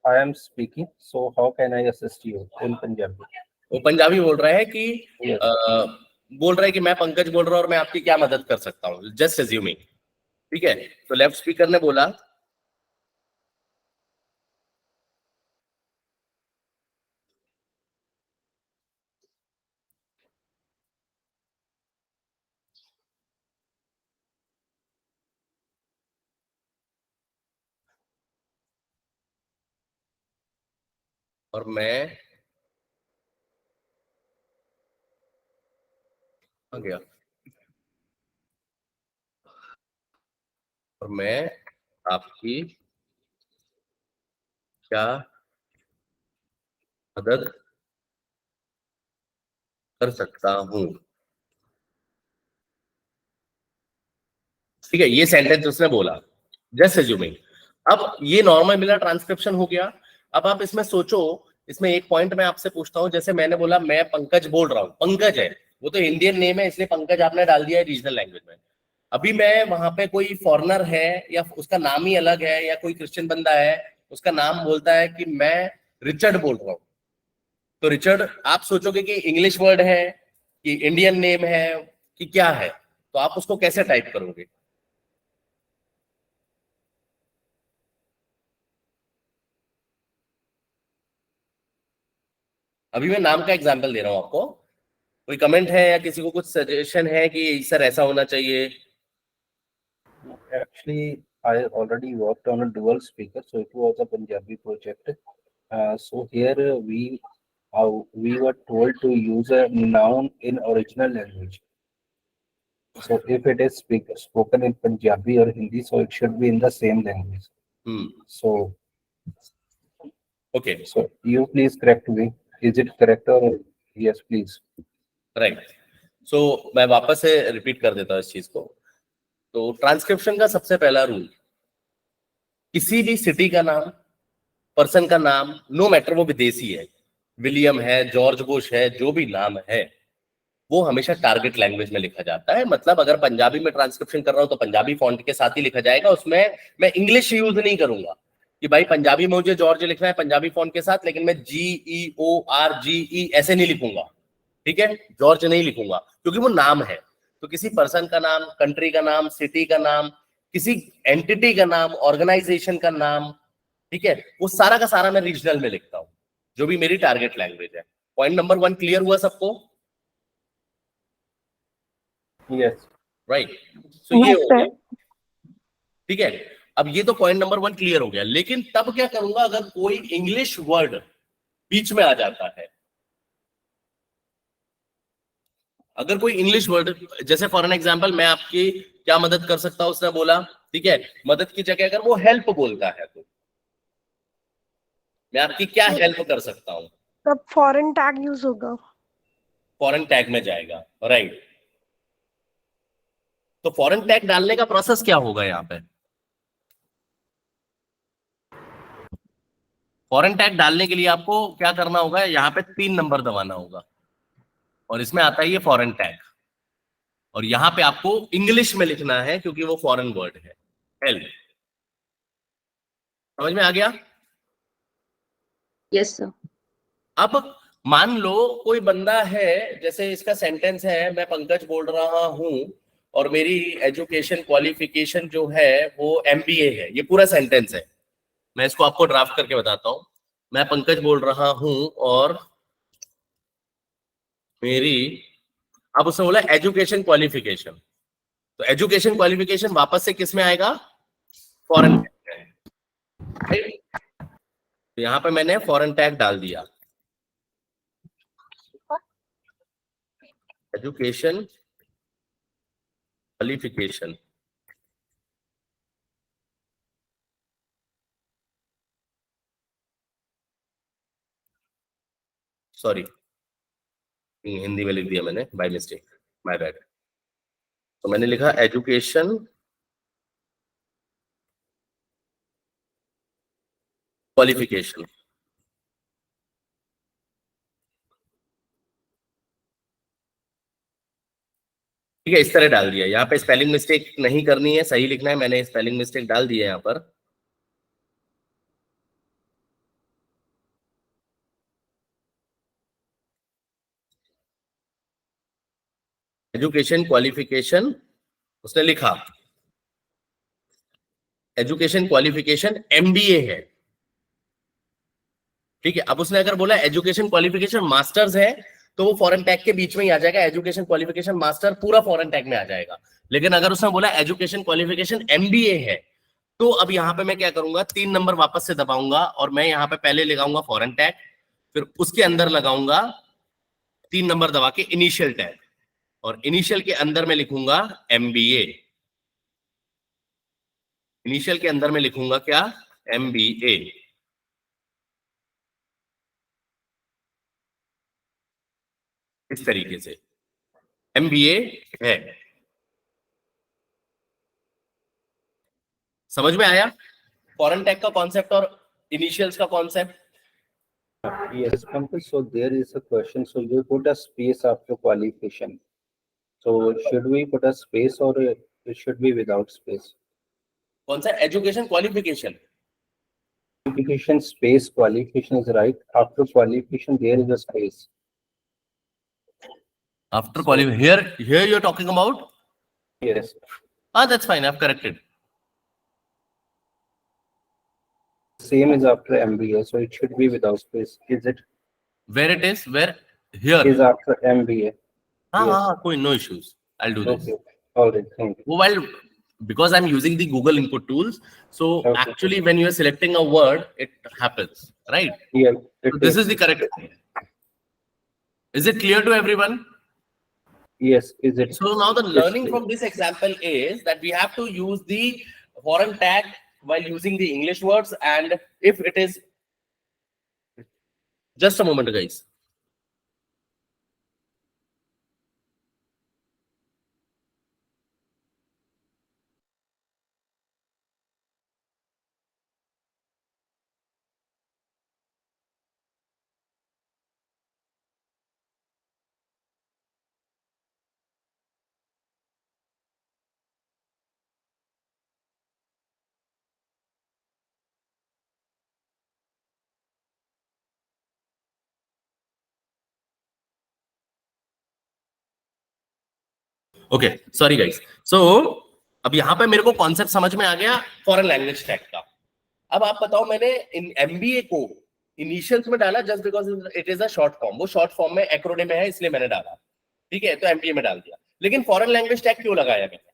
I am speaking. So how can I assist you in Punjabi? वो पंजाबी बोल रहा है कि Yes. बोल रहा है कि मैं पंकज बोल रहा हूँ और मैं आपकी क्या मदद कर सकता हूँ, जस्ट अज्यूमिंग, ठीक है। तो लेफ्ट स्पीकर ने बोला और मैं आ गया, और मैं आपकी क्या मदद कर सकता हूँ, ठीक है। ये सेंटेंस उसने बोला, जस्ट अज्यूमिंग। अब ये नॉर्मल मिला ट्रांसक्रिप्शन हो गया। अब आप इसमें सोचो, इसमें एक पॉइंट मैं आपसे पूछता हूँ, जैसे मैंने बोला मैं पंकज बोल रहा हूँ, पंकज है, वो तो इंडियन नेम है, इसलिए पंकज आपने डाल दिया है रीजनल लैंग्वेज में। अभी मैं वहां पे कोई फॉरेनर है या उसका नाम ही अलग है, या कोई क्रिश्चियन बंदा है, उसका नाम बोलता है कि मैं रिचर्ड बोल रहा हूँ, तो रिचर्ड आप सोचोगे कि इंग्लिश वर्ड है कि इंडियन नेम है कि क्या है, तो आप उसको कैसे टाइप करोगे? अभी मैं नाम का एग्जांपल दे रहा हूं आपको, कोई कमेंट है या किसी को कुछ सजेशन है कि सर ऐसा होना चाहिए? Actually, I already worked on a dual speaker, so it was a Punjabi project. So here we were told to use a noun in original language. So if it is spoken in Punjabi or Hindi, so it should be in the same language. So okay, so you please correct me. Is it correct or yes, please? Right. So मैं वापस से repeat कर देता हूँ इस चीज को। तो ट्रांसक्रिप्शन का सबसे पहला रूल, किसी भी सिटी का नाम, पर्सन का नाम, नो मैटर वो विदेशी है, विलियम है, जॉर्ज बुश है, जो भी नाम है, वो हमेशा टारगेट लैंग्वेज में लिखा जाता है। मतलब अगर पंजाबी में ट्रांसक्रिप्शन कर रहा हूं तो पंजाबी फॉन्ट के साथ ही लिखा जाएगा, उसमें मैं इंग्लिश यूज नहीं करूंगा कि भाई पंजाबी में मुझे जॉर्ज लिखना है पंजाबी फॉन्ट के साथ, लेकिन मैं GEORGE ऐसे नहीं लिखूंगा, ठीक है, जॉर्ज नहीं लिखूंगा, क्योंकि वो नाम है। तो किसी पर्सन का नाम, कंट्री का नाम, सिटी का नाम, किसी एंटिटी का नाम, ऑर्गेनाइजेशन का नाम, ठीक है, वो सारा का सारा मैं रीजनल में लिखता हूँ, जो भी मेरी टारगेट लैंग्वेज है। पॉइंट नंबर 1 क्लियर हुआ सबको? Yes. राइट, सो ये Yes, हो sir. गया, ठीक है। अब ये तो पॉइंट नंबर 1 क्लियर हो गया, लेकिन तब क्या करूंगा अगर कोई इंग्लिश वर्ड बीच में आ जाता है? अगर कोई इंग्लिश वर्ड, जैसे फॉर एन एग्जांपल मैं आपकी क्या मदद कर सकता हूं उसने बोला, ठीक है, मदद की जगह अगर वो हेल्प बोलता है तो मैं आपकी क्या हेल्प कर सकता हूं? तब फॉरेन टैग यूज होगा। फॉरेन टैग में जाएगा, राइट। तो फॉरेन टैग डालने का प्रोसेस क्या होगा यहाँ पे? फॉरेन टैग डालने के लिए आपको क्या करना होगा, यहाँ पे 3 नंबर दबाना होगा, और इसमें आता है ये फॉरेन टैग, और यहाँ पे आपको इंग्लिश में लिखना है क्योंकि वो फॉरेन वर्ड है, हेल्प। समझ में आ गया? Yes, sir. अब मान लो कोई बंदा है, जैसे इसका सेंटेंस है, मैं पंकज बोल रहा हूं और मेरी एजुकेशन क्वालिफिकेशन जो है वो MBA है, ये पूरा सेंटेंस है। मैं इसको आपको ड्राफ्ट करके बताता हूं। मैं पंकज बोल रहा हूं और मेरी, अब उसने बोला एजुकेशन क्वालिफिकेशन, तो एजुकेशन क्वालिफिकेशन वापस से किस में आएगा? फॉरेन टैग में, राइट? तो यहाँ पे मैंने फॉरेन टैग डाल दिया, एजुकेशन क्वालिफिकेशन। सॉरी, हिंदी में लिख दिया मैंने बाय मिस्टेक, माय बैड। तो मैंने लिखा एजुकेशन क्वालिफिकेशन, ठीक है, इस तरह डाल दिया। यहाँ पे स्पेलिंग मिस्टेक नहीं करनी है, सही लिखना है, मैंने स्पेलिंग मिस्टेक डाल दी है यहाँ पर। एजुकेशन क्वालिफिकेशन उसने लिखा, एजुकेशन क्वालिफिकेशन एमबीए है, ठीक है। अब उसने अगर बोला एजुकेशन क्वालिफिकेशन मास्टर्स है तो वो फॉरेन टैग के बीच में ही आ जाएगा, एजुकेशन क्वालिफिकेशन मास्टर पूरा फॉरेन टैग में आ जाएगा। लेकिन अगर उसने बोला एजुकेशन क्वालिफिकेशन एमबीए है, तो अब यहां पे मैं क्या करूंगा, 3 नंबर वापस से दबाऊंगा और मैं यहां पे पहले लगाऊंगा फॉरेन टैग, फिर उसके अंदर लगाऊंगा 3 नंबर दबा के इनिशियल टैग, और इनिशियल के अंदर मैं लिखूंगा एमबीए। इनिशियल के अंदर मैं लिखूंगा क्या, एमबीए। इस तरीके से एमबीए है। समझ में आया फॉरेन टैग का कॉन्सेप्ट और इनिशियल्स का concept? Yes, Pankaj, so there is a question. So you put a space after qualification. So should we put a space or it should be without space? कौन सा? Education qualification. Qualification space qualification is right. After qualification, there is a space. After qualification, here you are talking about? Yes. That's fine, I've corrected. Same is after MBA, so it should be without space. Is it? Where it is? Where? Here. Is after MBA. हाँ Yes. हाँ, कोई, no issues, I'll do this. Okay. All right. Thank you. While, because I'm using the Google input tools, so Okay. actually when you are selecting a word, it happens, right? Yeah. So this is the correct. Is it clear to everyone? Yes. Is it? So now the learning clear. from this example is that we have to use the foreign tag while using the English words, and if it is, just a moment guys. Okay, sorry guys. So अब यहाँ पे मेरे को concept समझ में आ गया foreign language tag का। अब आप बताओ, मैंने इन एमबीए को इनिशियल्स में डाला just because it is a short form, वो शॉर्ट फॉर्म में एक्रोनिम है इसलिए मैंने डाला, ठीक है, तो एमबीए में डाल दिया। लेकिन फॉरेन लैंग्वेज टैग क्यों लगाया मैंने?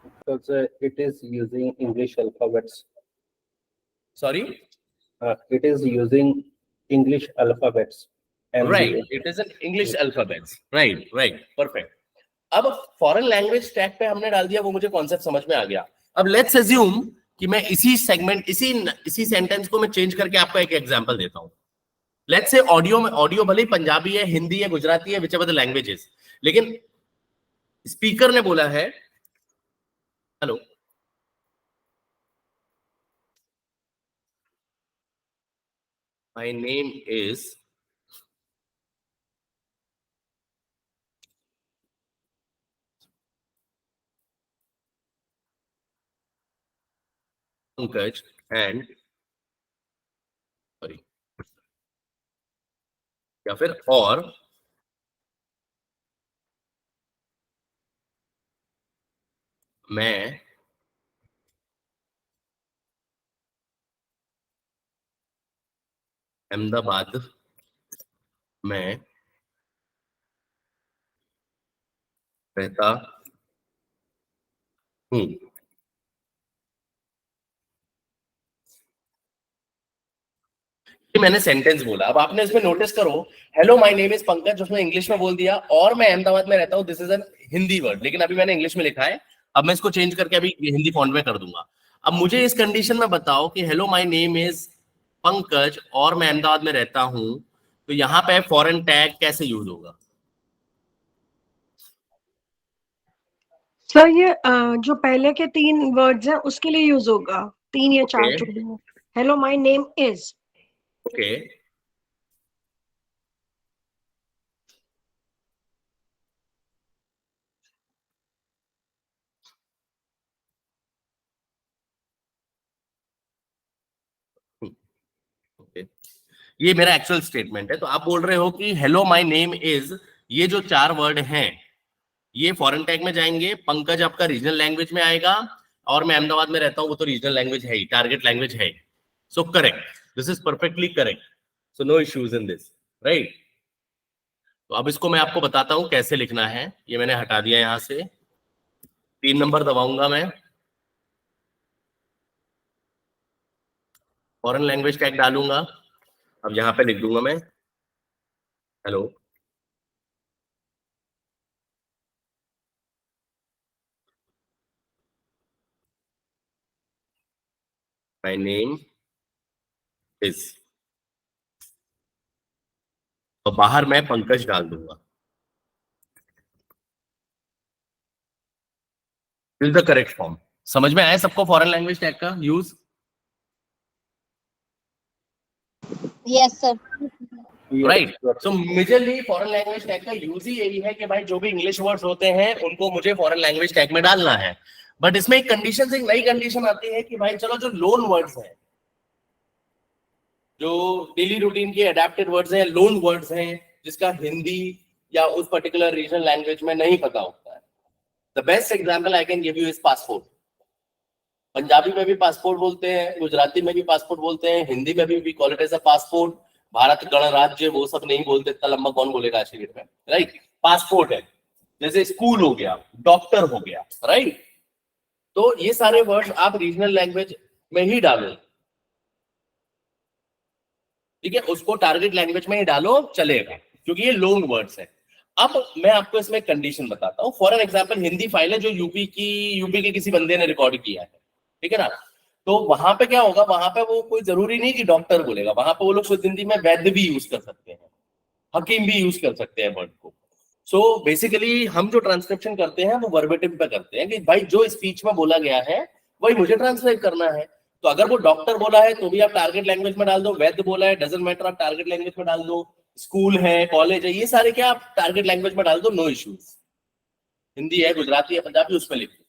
Because it is using English alphabets. Sorry? It is using English alphabets. MBA. Right, it is an English alphabets, right right, perfect. अब फॉरेन लैंग्वेज टैग पे हमने डाल दिया, वो मुझे कॉन्सेप्ट समझ में आ गया। अब लेट्स अज्यूम कि मैं इसी सेगमेंट, इसी सेंटेंस को मैं चेंज करके आपको एक एग्जांपल देता हूं। लेट्स से ऑडियो में, ऑडियो भले ही पंजाबी है, हिंदी है, गुजराती है, विच एवर द लैंग्वेजेस, लेकिन स्पीकर ने बोला है, hello, my name is Pankaj and, sorry, या फिर और मैं अहमदाबाद में रहता हूं। ये मैंने सेंटेंस बोला। अब आपने इसमें नोटिस करो, hello my name is Pankaj, उसमें इंग्लिश में बोल दिया, और मैं अहमदाबाद में रहता हूं, this is an Hindi word, लेकिन अभी मैंने इंग्लिश में लिखा है। अब मैं इसको चेंज करके अभी हिंदी फॉन्ट में कर दूंगा। अब मुझे इस कंडीशन में बताओ कि hello my name is Pankaj और मैं अहमदाबाद में रहता हूं, तो यहाँ पे फॉरेन टैग कैसे यूज होगा? सर ये जो पहले के 3 वर्ड्स हैं उसके लिए यूज होगा, 3 या 4 Okay. जो भी हो। Hello my name is. Okay, okay, ये मेरा एक्चुअल स्टेटमेंट है। तो आप बोल रहे हो कि हेलो माय नेम इज, ये जो 4 वर्ड हैं ये फॉरेन टैग में जाएंगे, पंकज आपका रीजनल लैंग्वेज में आएगा, और मैं अहमदाबाद में रहता हूं, वो तो रीजनल लैंग्वेज है ही, टारगेट लैंग्वेज है। So correct, this is perfectly correct, so no issues in this, right. तो अब इसको मैं आपको बताता हूं कैसे लिखना है। ये मैंने हटा दिया यहां से, 3 नंबर दबाऊंगा मैं, फॉरेन लैंग्वेज टैग डालूंगा। अब यहां पे लिख दूंगा मैं हेलो, माय नेम इज, तो बाहर मैं पंकज डाल दूंगा। This is the correct form. समझ में आया सबको फॉरेन लैंग्वेज टैग का यूज? Yes, sir. राइट। सो मेजरली फॉरेन लैंग्वेज टैग का यूज ही यही है कि भाई जो भी इंग्लिश वर्ड्स होते हैं उनको मुझे फॉरेन लैंग्वेज टैग में डालना है। बट इसमें एक कंडीशन, एक नई कंडीशन आती है कि भाई चलो जो लोन वर्ड्स हैं, जो डेली रूटीन के अडेप्टेड वर्ड्स हैं, लोन वर्ड्स हैं, जिसका हिंदी या उस पर्टिकुलर रीजनल लैंग्वेज में नहीं पता होता है। The best example I can give you is passport. Punjabi में भी पासपोर्ट बोलते हैं, गुजराती में भी पासपोर्ट बोलते हैं, हिंदी में भी call it as a passport. Bharat गणराज्य वो सब नहीं बोलते, इतना लंबा कौन बोलेगा आज की डेट में, राइट। पासपोर्ट है, जैसे स्कूल हो गया, डॉक्टर हो गया, राइट। तो ये सारे वर्ड्स आप रीजनल लैंग्वेज में ही डालो, ठीक है, उसको टारगेट लैंग्वेज में ही डालो, चलेगा, क्योंकि ये लोन वर्ड्स है। अब मैं आपको इसमें कंडीशन बताता हूँ। For an example, Hindi file है जो यूपी के किसी बंदे ने रिकॉर्ड किया है, ठीक है ना। तो वहां पे क्या होगा, वहां पे वो कोई जरूरी नहीं कि डॉक्टर बोलेगा, वहां पे वो लोग शुद्ध हिंदी में वैद्य भी यूज कर सकते हैं, हकीम भी यूज कर सकते हैं वर्ड को। सो बेसिकली हम जो ट्रांसक्रिप्शन करते हैं वो वर्बेटिम पे करते हैं कि भाई जो स्पीच में बोला गया है वही मुझे ट्रांसलेट करना है। तो अगर वो डॉक्टर बोला है तो भी आप टारगेट लैंग्वेज में डाल दो, वैद्य बोला है डजंट मैटर, आप टारगेट लैंग्वेज में डाल दो, स्कूल है, कॉलेज है, ये सारे क्या आप टारगेट लैंग्वेज में डाल दो, नो इश्यूज। हिंदी है, गुजराती है, पंजाबी, उसमें लिख दो,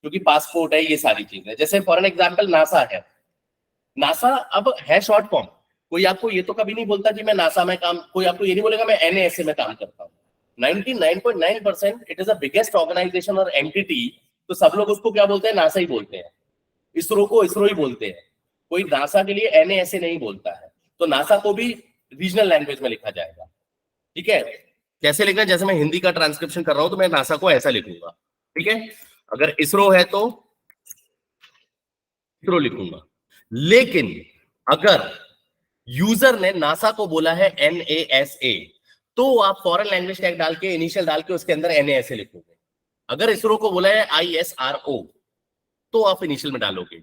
क्योंकि पासपोर्ट है, ये सारी चीजें। जैसे फॉर एन एग्जाम्पल नासा है, नासा अब है शॉर्ट फॉर्म। कोई आपको ये तो कभी नहीं बोलता कि मैं नासा में काम, कोई आपको ये नहीं बोलेगा मैं NASA में काम करता हूँ। 99.9% it is the biggest organisation और एंटिटी, तो सब लोग उसको क्या बोलते हैं, नासा ही बोलते हैं। इसरो को इसरो ही बोलते हैं, कोई नासा के लिए NASA नहीं बोलता है। तो नासा को भी रीजनल लैंग्वेज में लिखा जाएगा, ठीक है। कैसे लिखना, जैसे मैं हिंदी का ट्रांसक्रिप्शन कर रहा हूं तो मैं नासा को ऐसा लिखूंगा, ठीक है। अगर इसरो है तो इसरो लिखूंगा। लेकिन अगर यूजर ने नासा को बोला है NASA, तो आप फॉरेन लैंग्वेज टैग डाल के, इनिशियल डाल के उसके अंदर NASA लिखोगे। अगर इसरो को बोला है ISRO, तो आप इनिशियल में डालोगे।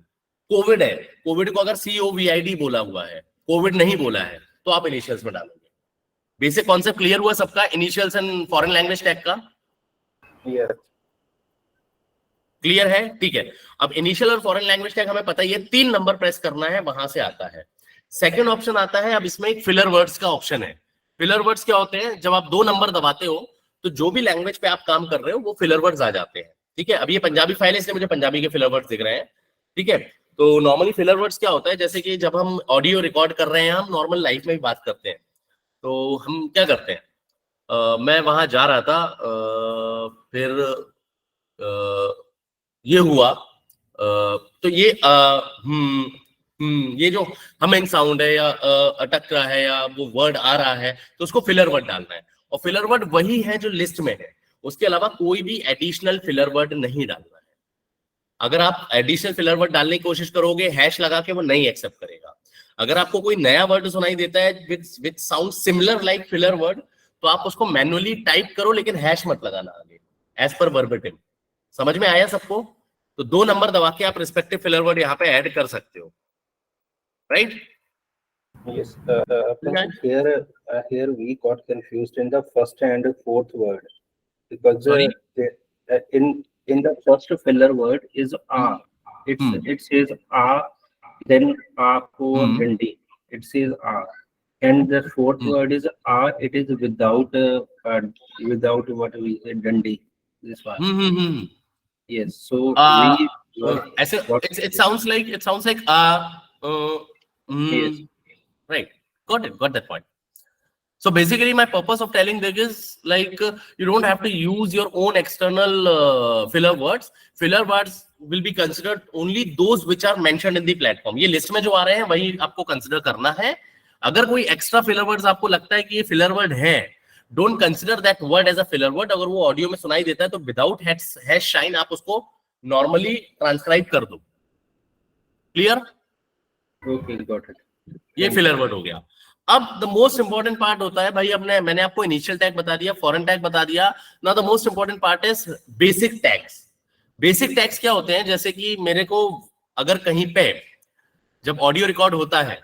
कोविड है, कोविड को अगर COVID बोला हुआ है, कोविड नहीं बोला है, तो आप इनिशियल्स में डालोगे। बेसिक कॉन्सेप्ट क्लियर हुआ सबका, initials and foreign language tag का? क्लियर है, ठीक है। अब इनिशियल और फॉरेन लैंग्वेज टैग हमें पता ही है, 3 नंबर प्रेस करना है, वहां से आता है। सेकंड ऑप्शन आता है, अब इसमें एक फिलर वर्ड्स का ऑप्शन है। फिलर वर्ड्स क्या होते हैं, जब आप 2 नंबर दबाते हो तो जो भी लैंग्वेज पे आप काम कर रहे हो वो फिलर वर्ड्स आ जाते हैं, ठीक है। अब ये पंजाबी फाइल है इसलिए मुझे पंजाबी के फिलर वर्ड्स दिख रहे हैं, ठीक है। तो नॉर्मली फिलर वर्ड्स क्या होता है, जैसे कि जब हम ऑडियो रिकॉर्ड कर रहे हैं, हम नॉर्मल लाइफ में भी बात करते हैं, तो हम क्या करते हैं, मैं वहां जा रहा था, फिर ये हुआ, तो ये ये जो हमिंग साउंड है या अटक रहा है या वो वर्ड आ रहा है, तो उसको फिलर वर्ड डालना है। और फिलर वर्ड वही है जो लिस्ट में है, उसके अलावा कोई भी एडिशनल फिलर वर्ड नहीं डालना है। अगर आप एडिशनल फिलर वर्ड डालने की कोशिश करोगे, हैश लगा के, वो नहीं एक्सेप्ट करेगा। अगर आपको कोई नया वर्ड सुनाई देता है with sound similar like filler word, तो आप उसको मैन्युअली टाइप करो, लेकिन हैश मत लगाना आगे, एज पर वर्बेटिम। समझ में आया सबको? तो 2 नंबर दबा के आप रिस्पेक्टिव फिलर वर्ड यहाँ पे ऐड कर सकते हो, right? Yes, here we got confused in the first and fourth word because in the first filler word is a. It says a, then a ko dandi. It says a, and the fourth word is a. It is without what we say dandi. This one. Yes. So it sounds like yes. Right. got that point. So basically my purpose of telling this is like you don't have to use your own external filler words. Filler words will be considered only those which are mentioned in the platform. ये list में जो आ रहे हैं वही आपको consider करना है. अगर कोई एक्स्ट्रा फिलर वर्ड्स आपको लगता है कि ये फिलर वर्ड है, don't consider that word as a filler word. अगर वो ऑडियो में सुनाई देता है तो विदाउट हैश शाइन आप उसको नॉर्मली ट्रांसक्राइब कर दो. क्लियर? Okay, got it. ये फिलर वर्ड हो गया. अब द मोस्ट इंपॉर्टेंट पार्ट होता है भाई, मैंने आपको इनिशियल टैग बता दिया, फॉरेन टैग बता दिया. Now the most important part is basic tags. Basic tags क्या होते हैं? जैसे कि मेरे को अगर कहीं पे जब ऑडियो रिकॉर्ड होता है,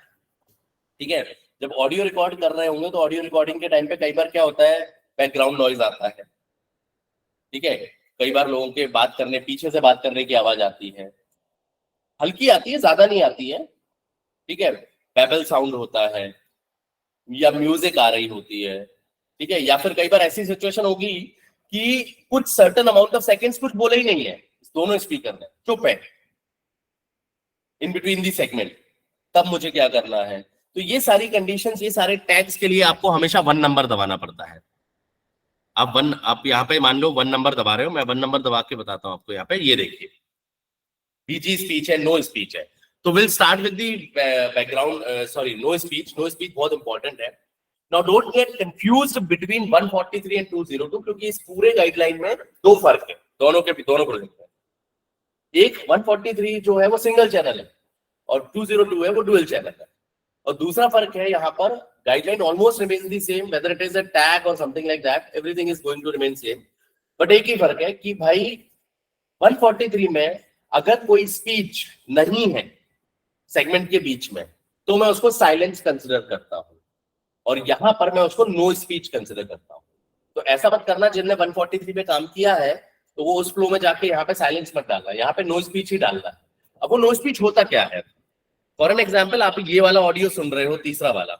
ठीक है, जब ऑडियो रिकॉर्ड कर रहे होंगे तो ऑडियो रिकॉर्डिंग के टाइम पे कई बार क्या होता है, बैकग्राउंड नॉइज आता है. ठीक है, कई बार लोगों के बात करने, पीछे से बात करने की आवाज आती है, हल्की आती है, ज्यादा नहीं आती है. ठीक है, बैबल साउंड होता है या म्यूजिक आ रही होती है. ठीक है, या फिर कई बार ऐसी सिचुएशन होगी कि कुछ सर्टेन अमाउंट ऑफ सेकंड्स कुछ बोले ही नहीं है, दोनों स्पीकर ने चुप है इन बिटवीन दी सेगमेंट, तब मुझे क्या करना है? तो ये सारी कंडीशंस, ये सारे टैग्स के लिए आपको हमेशा 1 नंबर दबाना पड़ता है. आप यहाँ पे मान लो 1 नंबर दबा रहे हो, मैं 1 नंबर दबा के बताता हूँ आपको. यहाँ पे ये देखिए, बीजी स्पीच है, नो स्पीच है. तो will start with the background, sorry, no speech. No speech बहुत इंपॉर्टेंट है. Now don't get confused between 143 and 202, क्योंकि इस पूरे गाइडलाइन में दो फर्क है दोनों प्रोजेक्ट में. एक 143 जो है वो सिंगल चैनल है और 202 है वो डुअल चैनल है. और दूसरा फर्क है, यहाँ पर guideline almost remains the same, whether it is a tag और something like that, everything is going to remain same. But एक ही फर्क है कि भाई 143 में अगर कोई स्पीच नहीं है सेगमेंट के बीच में तो मैं उसको साइलेंस कंसिडर करता हूं, और यहां पर मैं उसको नो स्पीच कंसिडर करता हूं. तो ऐसा मत करना जिनने 143 पे काम किया है तो वो उस फ्लो में जाके यहाँ पे साइलेंस मत डालना, यहाँ पे नो स्पीच ही डालना है. अब वो नो स्पीच होता क्या है? फॉर एन एग्जाम्पल, आप ये वाला ऑडियो सुन रहे हो, तीसरा वाला,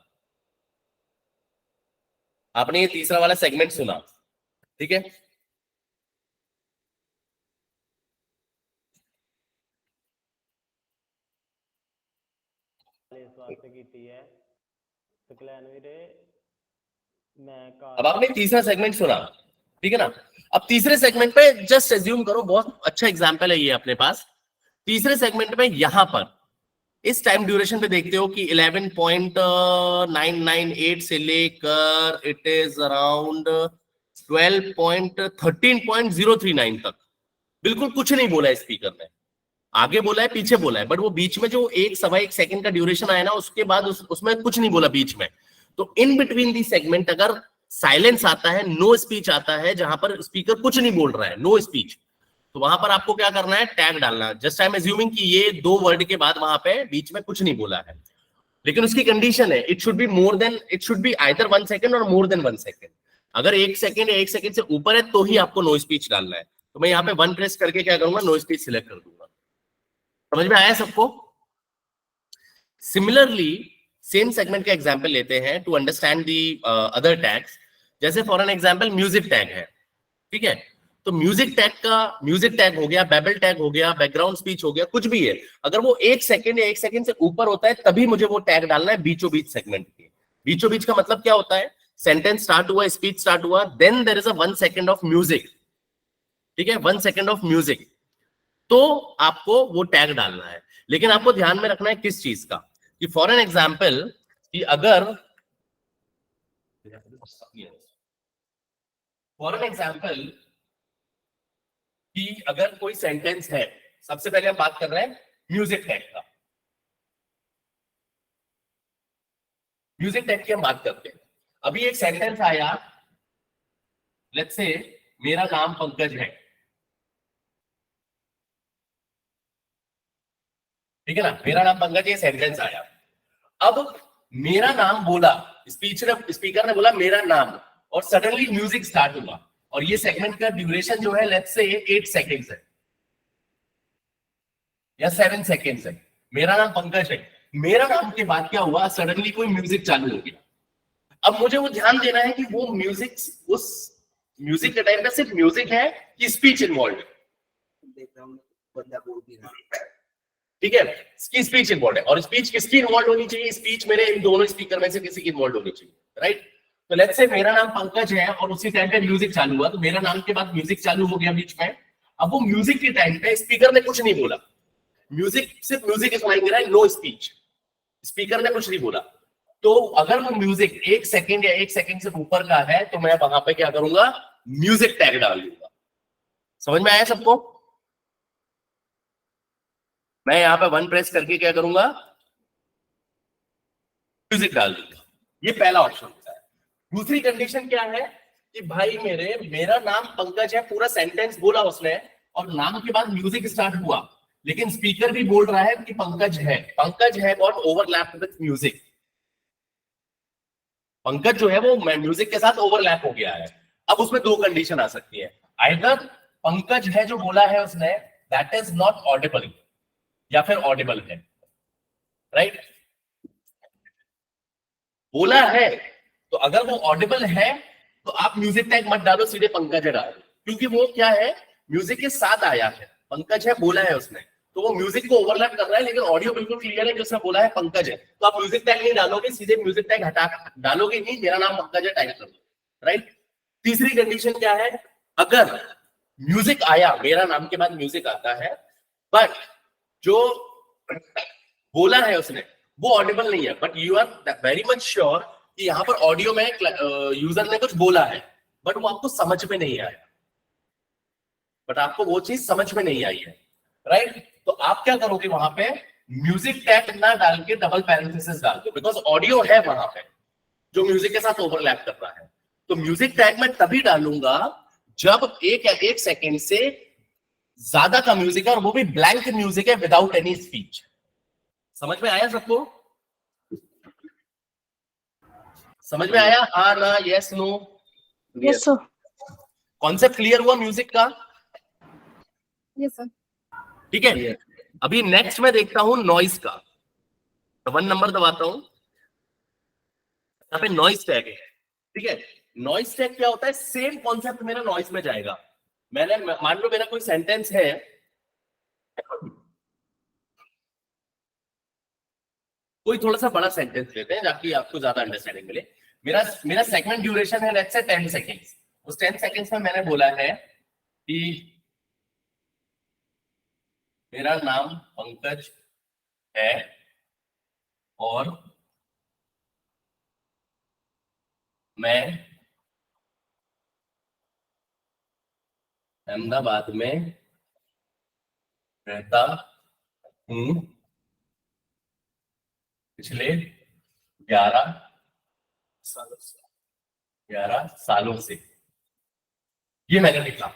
आपने ये तीसरा वाला सेगमेंट सुना, ठीक है, अब आपने तीसरा सेगमेंट सुना, ठीक है ना. अब तीसरे सेगमेंट पे जस्ट एज्यूम करो, बहुत अच्छा एग्जांपल है ये अपने पास. तीसरे सेगमेंट में यहां पर इस टाइम ड्यूरेशन पे देखते हो कि 11.998 से लेकर इट इज अराउंड 13.039 तक बिल्कुल कुछ नहीं बोला है स्पीकर ने. आगे बोला है, पीछे बोला है, बट वो बीच में जो 1.1 सेकंड का ड्यूरेशन आया ना, उसके बाद उसमें कुछ नहीं बोला बीच में. तो इन बिटवीन दी सेगमेंट अगर साइलेंस आता है, नो स्पीच आता है, जहां पर स्पीकर कुछ नहीं बोल रहा है, नो स्पीच, तो वहां पर आपको क्या करना है? टैग डालना. जस्ट आई एम अज्यूमिंग कि ये 2 वर्ड के बाद वहां पे बीच में कुछ नहीं बोला है, लेकिन उसकी कंडीशन है it should be either 1 second और मोर देन 1 सेकंड. अगर 1 सेकंड या 1 सेकंड से ऊपर है तो ही आपको नो स्पीच डालना है. तो मैं यहाँ पे 1 प्रेस करके क्या करूंगा? नो स्पीच सिलेक्ट कर दूंगा. समझ में आया सबको? सिमिलरली सेम सेगमेंट का एग्जांपल लेते हैं to understand the other tags. जैसे for an example music tag है, ठीक है, तो म्यूजिक टैग हो गया, बैबल टैग हो गया, बैकग्राउंड स्पीच हो गया, कुछ भी है, अगर वो 1 सेकंड या 1 सेकंड से ऊपर होता है तभी मुझे वो टैग डालना है बीचों बीच सेगमेंट के. बीचों बीच का मतलब क्या होता है? सेंटेंस स्टार्ट हुआ, स्पीच स्टार्ट हुआ, then there is a 1 second of music, ठीक है, 1 सेकंड ऑफ म्यूजिक, तो आपको वो टैग डालना है. लेकिन आपको ध्यान में रखना है किस चीज का, कि फॉर एन एग्जांपल कि अगर कोई सेंटेंस है, सबसे पहले हम बात कर रहे हैं म्यूजिक टैग का. म्यूजिक टैग की हम बात करते हैं. अभी एक सेंटेंस आया, लेट्स से मेरा नाम पंकज है, ठीक है ना, मेरा नाम पंकज, ये सेंटेंस आया. अब मेरा नाम बोला, स्पीकर ने बोला मेरा नाम, और सडनली म्यूजिक स्टार्ट हुआ, और ये सेगमेंट का ड्यूरेशन जो है लेट्स से 8 सेकंड्स है या 7 सेकंड्स है. मेरा नाम पंकज है, मेरा नाम के बाद क्या हुआ? सडनली कोई म्यूजिक चालू हो गया. अब मुझे वो ध्यान देना है कि वो म्यूजिक, उस म्यूजिक के टाइम पे सिर्फ म्यूजिक है कि स्पीच इन्वॉल्व है. ठीक है, इसकी स्पीच इन्वॉल्व है, और स्पीच किसकी इन्वॉल्व होनी चाहिए? स्पीच मेरे इन दोनों स्पीकर में से किसी की इन्वॉल्व होनी चाहिए, राइट? तो लेट्स से मेरा नाम पंकज है और उसी टाइम पे म्यूजिक चालू हुआ, तो मेरा नाम के बाद म्यूजिक चालू हो गया बीच में। अब वो म्यूजिक के टाइम पे स्पीकर ने कुछ नहीं बोला, म्यूजिक सिर्फ म्यूजिक ही सुनाई दे रहा है, नो स्पीच, स्पीकर ने कुछ नहीं बोला। तो अगर वो म्यूजिक 1 सेकंड या 1 सेकंड से ऊपर का है तो मैं वहां पे क्या करूंगा? म्यूजिक टैग डाल दूंगा। समझ में आया सबको? मैं यहाँ पे 1 प्रेस करके क्या करूंगा? म्यूजिक डाल दूंगा। ये पहला ऑप्शन होता है। दूसरी कंडीशन क्या है कि भाई मेरा नाम पंकज है, पूरा सेंटेंस बोला उसने और नाम के बाद म्यूजिक स्टार्ट हुआ, लेकिन स्पीकर भी बोल रहा है कि पंकज है। पंकज है got overlap with music, Pankaj जो है वो म्यूजिक के साथ ओवरलैप हो गया है। अब उसमें 2 कंडीशन आ सकती है, आइदर पंकज है जो बोला है उसने दैट इज नॉट ऑडिबल, या फिर ऑडिबल है, राइट? बोला है तो अगर वो ऑडिबल है तो आप म्यूजिक टैग मत डालो, सीधे पंकज है डालो, क्योंकि वो क्या है? म्यूजिक के साथ आया है, पंकज है बोला है उसने, तो वो म्यूजिक को ओवरलैप कर रहा है, लेकिन ऑडियो बिल्कुल क्लियर है कि उसने बोला है पंकज है, तो आप म्यूजिक टैग नहीं डालोगे, सीधे म्यूजिक टैग हटा डालोगे नहीं, मेरा नाम पंकज है टाइप कर दो, राइट? तीसरी कंडीशन क्या है? अगर म्यूजिक आया, मेरा नाम के बाद म्यूजिक आता है, बट जो बोला है उसने वो ऑडिबल नहीं है, but you are very much sure कि यहाँ पर ऑडियो में यूजर ने कुछ बोला है, बट वो आपको समझ में नहीं आया, बट आपको वो चीज समझ में नहीं आई है, राइट? तो आप क्या करोगे? वहां पे म्यूजिक टैग ना डाल के डबल पैरेंथेसिस डाल दो, बिकॉज ऑडियो है वहां पे जो म्यूजिक के साथ ओवरलैप कर रहा है। तो म्यूजिक टैग मैं तभी डालूंगा जब एक सेकेंड से ज्यादा का म्यूजिक है और वो भी ब्लैंक म्यूजिक है विदाउट एनी स्पीच। समझ में आया सबको? समझ में आया? हाँ ना, yes no? Yes sir. Concept clear हुआ म्यूजिक का? Yes sir. ठीक है, अभी नेक्स्ट मैं देखता हूं नॉइस का। 1 नंबर दबाता हूं, यहाँ पे नॉइस टैग है, ठीक है? नॉइस टैग क्या होता है? सेम कॉन्सेप्ट मेरा नॉइस में जाएगा। मैंने मान लो मेरा कोई सेंटेंस है, कोई थोड़ा सा बड़ा सेंटेंस लेते हैं ताकि आपको ज्यादा अंडरस्टैंडिंग मिले। मेरा सेगमेंट ड्यूरेशन है लेट्स से 10 सेकेंड्स। उस 10 सेकेंड्स में मैंने बोला है कि मेरा नाम पंकज है और मैं अहमदाबाद में रहता हूँ पिछले 11 सालों से। ये मैंने लिखा,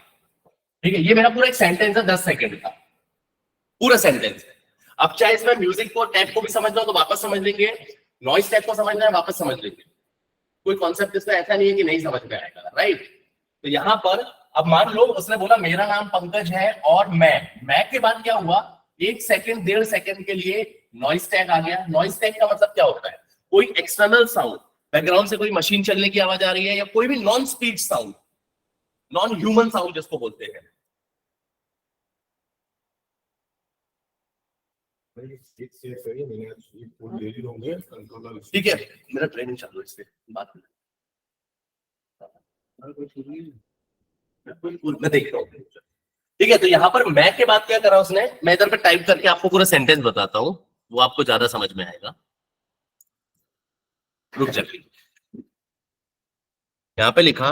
ठीक है? ये मेरा पूरा एक सेंटेंस है 10 सेकेंड का, पूरा सेंटेंस है। अब चाहे इसमें म्यूजिक को टैग को भी समझना हो तो वापस समझ लेंगे, नॉइस टैग को समझना है वापस समझ लेंगे, कोई कॉन्सेप्ट इसमें ऐसा नहीं है कि नहीं समझ में आएगा, राइट? तो यहां पर अब मान लो उसने बोला मेरा नाम पंकज है और मैं के बाद क्या हुआ? 1 सेकंड 1.5 सेकंड के लिए नॉइस टैग आ गया। नॉइस टैग का मतलब क्या होता है? कोई एक्सटर्नल साउंड, बैकग्राउंड से कोई मशीन चलने की आवाज आ रही है या कोई भी non speech sound, non human sound जिसको बोलते हैं। ठीक है, मेरा ट्रेनिंग चालू है, इससे बात मैं देख रहा हूँ। ठीक है, तो यहाँ पर मैं के बाद क्या करा उसने? मैं इधर पे टाइप करके आपको पूरा सेंटेंस बताता हूँ, वो आपको ज्यादा समझ में आएगा। रुक जाइए, यहाँ पे लिखा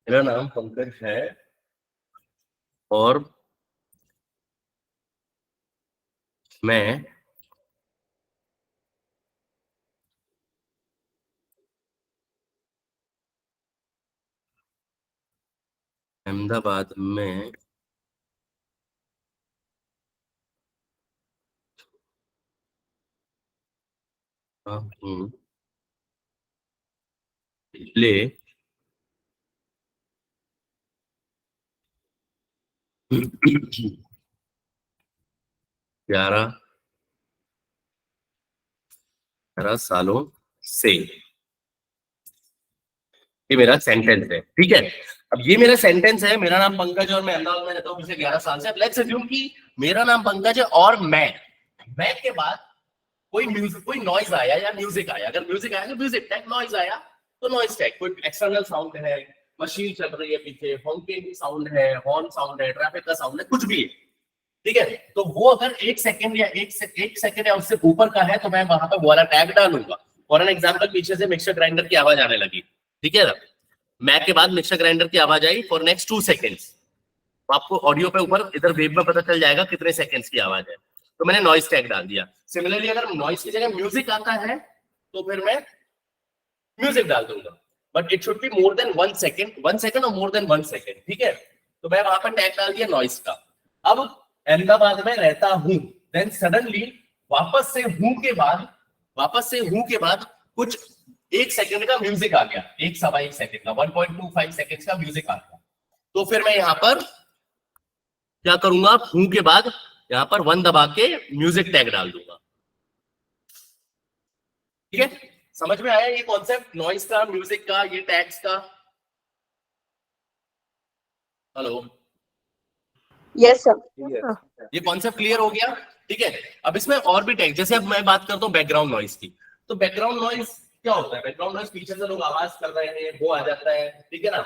मेरा नाम पंकज है और मैं अहमदाबाद में हूँ पिछले 11 सालों से, ये मेरा सेंटेंस है, ठीक है। अब ये मेरा सेंटेंस है, मेरा नाम पंकज है और मैं अहमदाबाद में रहता हूँ पिछले 11 साल से। लेट्स अज्यूम कि मेरा नाम पंकज है और मैं के बाद कोई म्यूजिक, कोई नॉइज आया या म्यूजिक आया, अगर म्यूजिक आया तो म्यूजिक टैग, नॉइज आया तो नॉइज टैग, कोई एक्सटर्नल साउंड है, मशीन चल रही है पीछे, हॉकिंग साउंड है, हॉर्न साउंड है, ट्रैफिक का साउंड है, कुछ भी है, ठीक है। तो वो अगर 1 सेकंड या 1 सेकंड या उससे ऊपर का है तो मैं वहां पे वो वाला टैग डालूंगा। फॉर एन एग्जांपल, पीछे से मिक्सर ग्राइंडर की आवाज आने लगी, ठीक है ना, मैक के बाद मिक्सर ग्राइंडर की आवाज आई फॉर नेक्स्ट 2 सेकंड्स, तो आपको ऑडियो पे ऊपर इधर वेब में पता चल जाएगा कितने सेकंड्स की आवाज है, तो मैंने नॉइज टैग डाल दिया। सिमिलरली अगर नॉइज की जगह म्यूजिक आता है तो फिर मैं म्यूजिक डाल दूंगा, but it should be more than 1 second और मोर देन 1 सेकंड, ठीक है। तो मैं वहां पर टैग डाल दिया नॉइज का। अब अहमदाबाद में रहता हूं, देन सडनली वापस से हूं के बाद कुछ 1 सेकंड का म्यूजिक आ गया, 1.1 सेकंड का, 1.25 सेकंड का म्यूजिक आ गया, तो फिर मैं यहाँ पर क्या करूंगा, हूं के बाद यहाँ पर 1 दबा के म्यूजिक टैग डाल दूंगा, ठीक है। समझ में आया ये कॉन्सेप्ट नॉइज का, म्यूजिक का, ये टैग्स का? Hello, yes sir. ये कॉन्सेप्ट क्लियर हो गया, ठीक है। अब इसमें और भी टैग, जैसे अब मैं बात करता हूँ बैकग्राउंड नॉइज की, तो बैकग्राउंड नॉइज क्या होता है? बैकग्राउंड नॉइज पीछे से लोग आवाज कर रहे हैं, वो आ जाता है, ठीक है ना।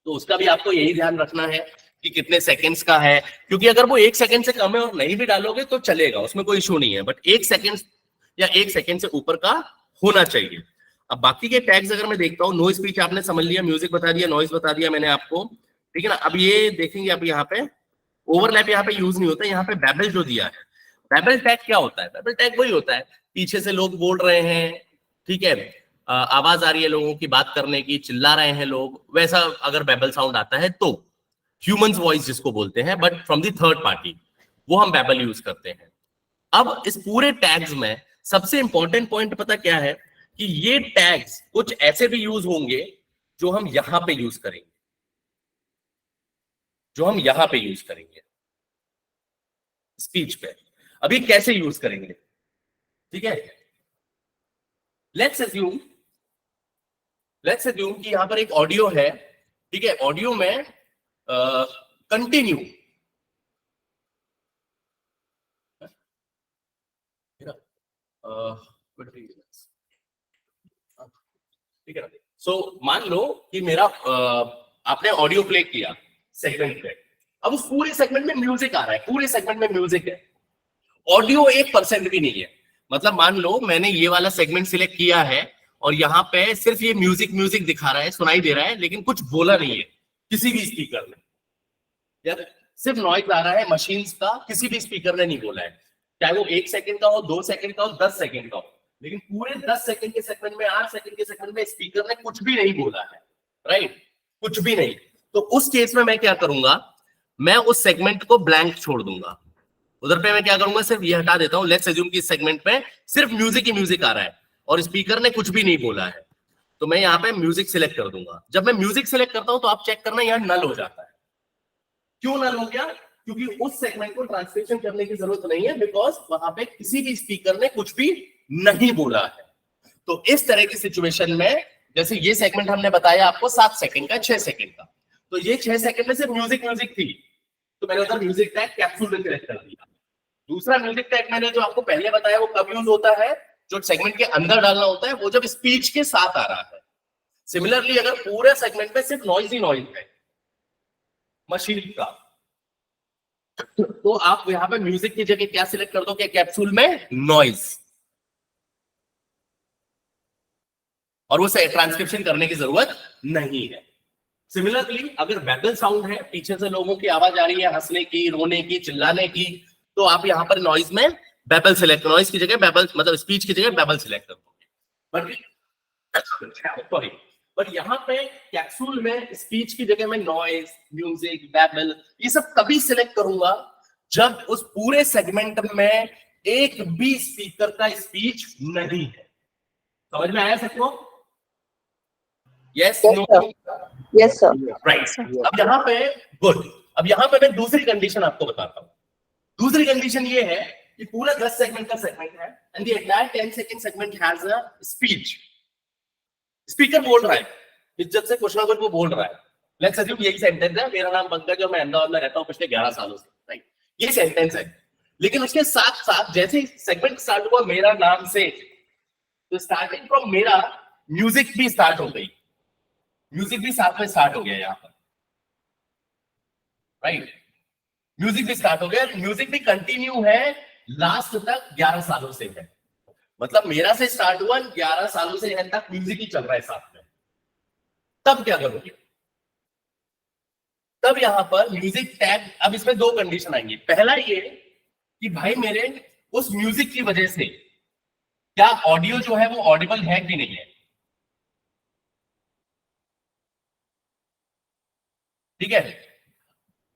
तो उसका भी आपको यही ध्यान रखना है कि कितने सेकंड्स का है, क्योंकि अगर वो 1 सेकंड से कम है और नहीं भी डालोगे तो चलेगा, उसमें कोई इशू नहीं है, बट 1 सेकंड या 1 सेकंड से ऊपर का होना चाहिए। अब बाकी के टैग्स अगर मैं देखता हूँ, नो स्पीच आपने समझ लिया, म्यूजिक बता दिया, नॉइज बता दिया मैंने आपको, ठीक है ना। अब ये देखेंगे, अब यहाँ पे ओवरलैप यहाँ पे यूज नहीं होता, यहाँ पे बैबल जो दिया है, बैबल टैग क्या होता है? बैबल टैग वही होता है, पीछे से लोग बोल रहे हैं, ठीक है, आवाज आ रही है लोगों की बात करने की, चिल्ला रहे हैं लोग, वैसा अगर बैबल साउंड आता है तो ह्यूमंस वॉइस जिसको बोलते हैं, but from the third party, वो हम बैबल यूज करते हैं। अब इस पूरे टैग्स में सबसे इंपॉर्टेंट पॉइंट पता क्या है, कि ये टैग्स कुछ ऐसे भी यूज होंगे जो हम यहां पे यूज करेंगे, स्पीच पे। अभी कैसे यूज करेंगे, ठीक है। लेट्स अज्यूम कि यहां पर एक ऑडियो है, ठीक है, ऑडियो में कंटिन्यू, ठीक है ना। सो मान लो कि मेरा आपने ऑडियो प्ले किया सेगमेंट पे, अब उस पूरे सेगमेंट में म्यूजिक आ रहा है, पूरे सेगमेंट में म्यूजिक है, ऑडियो 1% भी नहीं है। मतलब मान लो मैंने ये वाला सेगमेंट सिलेक्ट किया है और यहाँ पे सिर्फ ये म्यूजिक दिखा रहा है, सुनाई दे रहा है, लेकिन कुछ बोला नहीं है किसी भी स्पीकर ने, यार सिर्फ नॉइज आ रहा है मशीन्स का, किसी भी स्पीकर ने नहीं बोला है, चाहे वो 1 सेकंड का हो, 2 सेकंड का हो, 10 सेकंड का हो, लेकिन पूरे 10 सेकंड के सेगमेंट में, 8 सेकंड के सेगमेंट में स्पीकर ने कुछ भी नहीं बोला है, राइट, कुछ भी नहीं। तो उस केस में मैं क्या करूंगा, मैं उस सेगमेंट को ब्लैंक छोड़ दूंगा, उधर पे मैं क्या करूंगा, सिर्फ ये हटा देता हूं। लेट्स अज्यूम कि इस सेगमेंट में सिर्फ म्यूजिक ही म्यूजिक आ रहा है और स्पीकर ने कुछ भी नहीं बोला है, तो मैं यहाँ पे म्यूजिक सिलेक्ट कर दूंगा। जब मैं म्यूजिक सिलेक्ट करता हूं तो आप चेक करना यहाँ नल हो जाता है। क्यों नल हो गया? क्योंकि उस सेगमेंट को ट्रांसलेशन करने की जरूरत नहीं है, बिकॉज वहां पे किसी भी स्पीकर ने कुछ भी नहीं बोला है। तो इस तरह की सिचुएशन में, जैसे ये सेगमेंट हमने बताया आपको 7 सेकंड का, 6 सेकंड का, तो ये 6 सेकंड में सिर्फ म्यूजिक थी, तो मैंने उधर म्यूजिक टैग कैप्सूल में सिलेक्ट कर दिया। दूसरा म्यूजिक टैग मैंने जो आपको पहले बताया वो कब यूज होता है, जो सेगमेंट के अंदर डालना होता है, वो जब स्पीच के साथ आ रहा है। सिमिलरली अगर पूरे सेगमेंट में सिर्फ नॉइज ही नॉइज है मशीन का, तो आप यहां पे म्यूजिक की जगह क्या सिलेक्ट कर दो, क्या कैप्सूल में नॉइज, और वो ट्रांसक्रिप्शन करने की जरूरत नहीं है। सिमिलरली अगर बैबल साउंड है, पीछे से लोगों की आवाज आ रही है, हंसने की, रोने की, चिल्लाने की, तो आप यहां पर नॉइज में बैबल सिलेक्ट, नॉइज की जगह बैबल, मतलब स्पीच की जगह बैबल सिलेक्ट कर दोगे। बट यहाँ पे कैप्सूल में स्पीच की जगह में नॉइज, म्यूजिक, बैबल, ये सब तभी सिलेक्ट करूंगा जब उस पूरे सेगमेंट में एक भी स्पीकर का स्पीच नहीं है। समझ में आया सबको? Yes Yes, no sir. Yes, sir. Right. अब यहाँ पे गुड, अब यहाँ पे मैं दूसरी कंडीशन आपको बताता हूँ। दूसरी कंडीशन ये है कि पूरा 10 सेगमेंट का सेगमेंट है and the entire 10 second segment has a speech. Speaker बोल रहा है, इज्जत से कुछ ना कुछ वो बोल रहा है। लेट्स अज्यूम यही सेंटेंस है, मेरा नाम पंकज और मैं अहमदाबाद में रहता हूँ पिछले 11 सालों से, राइट? ये सेंटेंस है, लेकिन उसके साथ साथ जैसे सेगमेंट स्टार्ट हुआ मेरा नाम से, तो स्टार्टिंग फ्रॉम मेरा म्यूजिक भी स्टार्ट हो गई, म्यूजिक भी साथ में स्टार्ट हो गया यहाँ पर, राइट? म्यूजिक भी स्टार्ट हो गया, म्यूजिक भी कंटिन्यू है लास्ट तक 11 सालों से है। मतलब मेरा से स्टार्ट हुआ 11 सालों से एंड तक म्यूजिक ही चल रहा है साथ में। तब क्या करोगे? तब यहां पर म्यूजिक टैग, अब इसमें दो कंडीशन आएंगी। पहला ये कि भाई मेरे उस म्यूजिक की वजह से क्या ऑडियो जो है वो ऑडिबल है कि नहीं है, ठीक है?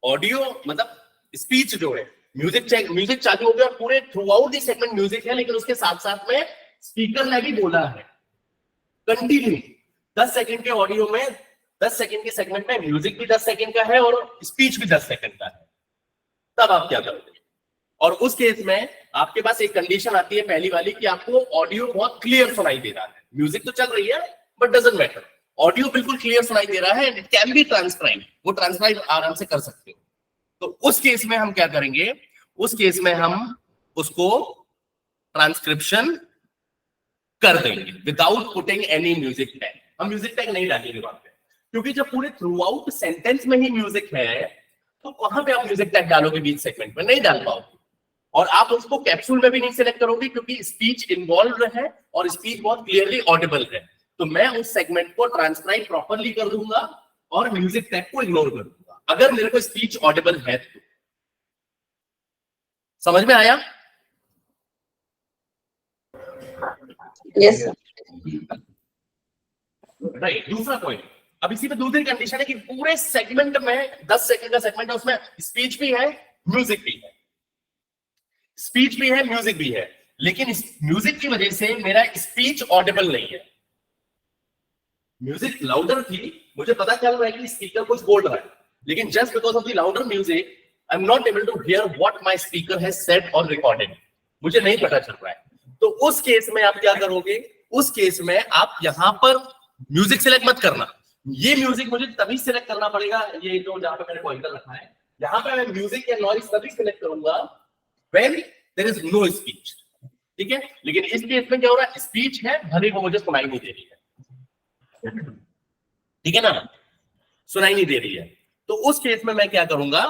ऑडियो मतलब स्पीच जो है, म्यूजिक चालू हो गया और पूरे through out the segment music है, लेकिन उसके साथ साथ में स्पीकर ने भी बोला है कंटिन्यू 10 सेकंड के ऑडियो में, 10 सेकंड के सेगमेंट में म्यूजिक भी 10 सेकंड का है और स्पीच भी 10 सेकंड का है। तब आप क्या करोगे? और उस केस में आपके पास एक कंडीशन आती है पहली वाली कि आपको ऑडियो बहुत क्लियर सुनाई दे रहा है, म्यूजिक तो चल रही है बट डजंट मैटर, ऑडियो बिल्कुल क्लियर सुनाई दे रहा है and it can be transcribe, वो ट्रांसक्राइब आराम से कर सकते हो। तो उस केस में हम क्या करेंगे? उस केस में हम उसको ट्रांसक्रिप्शन कर देंगे without putting any music tag. हम म्यूजिक टैग नहीं डालेंगे वहां पे, क्योंकि जब पूरे थ्रू आउट सेंटेंस में ही म्यूजिक है तो वहां पे आप म्यूजिक टैग डालोगे बीच सेगमेंट में? नहीं डाल पाओगे। और आप उसको कैप्सूल में भी नहीं सिलेक्ट करोगे क्योंकि स्पीच इन्वॉल्व है और स्पीच बहुत क्लियरली ऑडिबल है। तो मैं उस सेगमेंट को ट्रांसक्राइब प्रॉपर्ली कर दूंगा और म्यूजिक टैग को इग्नोर कर दूंगा अगर मेरे को स्पीच ऑडिबल है तो। समझ में आया? Yes, sir. राइट। दूसरा पॉइंट, अब इसी पे दूसरी कंडीशन है कि पूरे सेगमेंट में 10 सेकंड का सेगमेंट है, उसमें स्पीच भी है म्यूजिक भी है, स्पीच भी है म्यूजिक भी है, लेकिन इस म्यूजिक की वजह से मेरा स्पीच ऑडिबल नहीं है। म्यूजिक लाउडर थी, मुझे पता चल रहा है कि स्पीकर कुछ बोल रहा है, लेकिन just because of the louder music I am not able to hear what my speaker has said और रिकॉर्डेड, मुझे नहीं पता चल रहा है। तो उस केस में आप क्या करोगे? उस केस में आप यहां पर म्यूजिक सिलेक्ट मत करना, ये म्यूजिक मुझे तभी सिलेक्ट करना पड़ेगा, ये जो जहां पे मैंने पॉइंटर रखा है यहां पे मैं म्यूजिक या नॉइज तभी सिलेक्ट करूंगा when there is no speech, ठीक है? लेकिन इस केस में क्या हो रहा है? स्पीच है, भले वो मुझे सुनाई नहीं दे रही है, ठीक है ना? सुनाई नहीं दे रही है। तो उस केस में मैं क्या करूंगा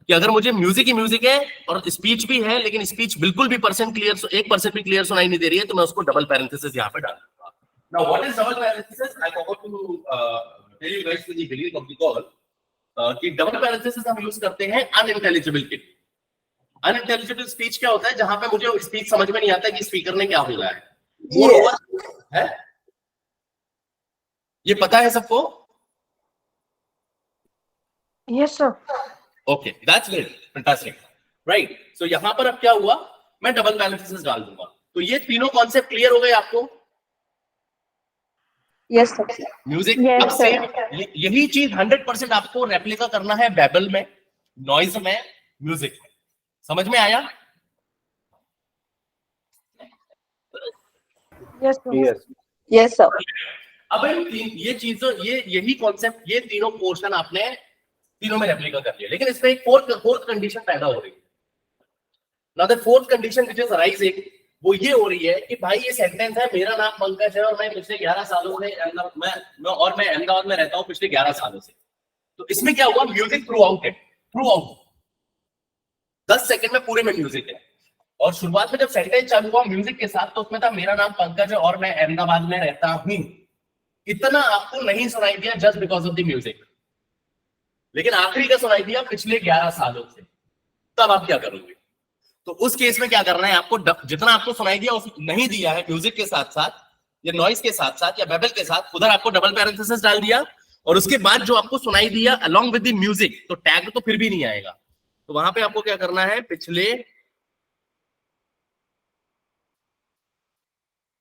कि अगर मुझे म्यूजिक ही म्यूजिक है और स्पीच भी है, लेकिन स्पीच बिल्कुल भी 1% भी क्लियर सुनाई नहीं दे रही है, तो मैं उसको डबल पैरेंथेसिस यहां पे डाल दूंगा। Now what is double parenthesis? I forgot to tell you guys in the beginning of the call कि डबल पैरेंथेसिस हम यूज करते हैं अनइंटेलिजिबल के लिए। अनइंटेलिजिबल स्पीच क्या होता है? जहां पे मुझे स्पीच समझ में नहीं आता कि स्पीकर ने क्या बोला है। Moreover, है ये पता है सबको? Yes, sir. Okay, that's great, fantastic, right. So यहां पर अब क्या हुआ? मैं डबल पैरेंथेसिस डाल दूंगा। तो ये तीनों कॉन्सेप्ट क्लियर हो गए आपको? Yes, sir. म्यूजिक Yes, अब sir. यही चीज 100% आपको रेप्लिका करना है बेबल में, नॉइज में, म्यूजिक में। समझ में आया? Yes, sir. Yes. Yes, sir. अब ये चीजों, यही कॉन्सेप्ट, ये तीनों पोर्शन आपने तीनों में रेप्लिका कर लिया, लेकिन इसमें एक फोर्थ कंडीशन पैदा हो रही है। Now the fourth condition which is arising, वो ये हो रही है कि भाई ये सेंटेंस है, मेरा नाम पंकज है और मैं पिछले 11 सालों से मैं अहमदाबाद में रहता हूं पिछले 11 सालों से। तो इसमें क्या हुआ? म्यूजिक थ्रू आउट है, थ्रू आउट 10 सेकंड में पूरे में म्यूजिक है। और शुरुआत में जब सेंटेंस चालू हुआ म्यूजिक के साथ, तो उसमें था मेरा नाम पंकज है और मैं अहमदाबाद में रहता हूं। इतना आपको नहीं सुनाई दिया just because of the music, लेकिन आखिरी का सुनाई दिया पिछले 11 सालों से। तब आप क्या करोगे? तो उस केस में क्या करना है आपको? जितना आपको सुनाई दिया नहीं दिया है म्यूजिक के साथ साथ या नॉइज के साथ साथ या बेबल के साथ, उधर आपको डबल पैरेंथेसिस डाल दिया, और उसके बाद जो आपको सुनाई दिया अलोंग विद द म्यूजिक, तो टैग तो फिर भी नहीं आएगा। तो वहां पे आपको क्या करना है? पिछले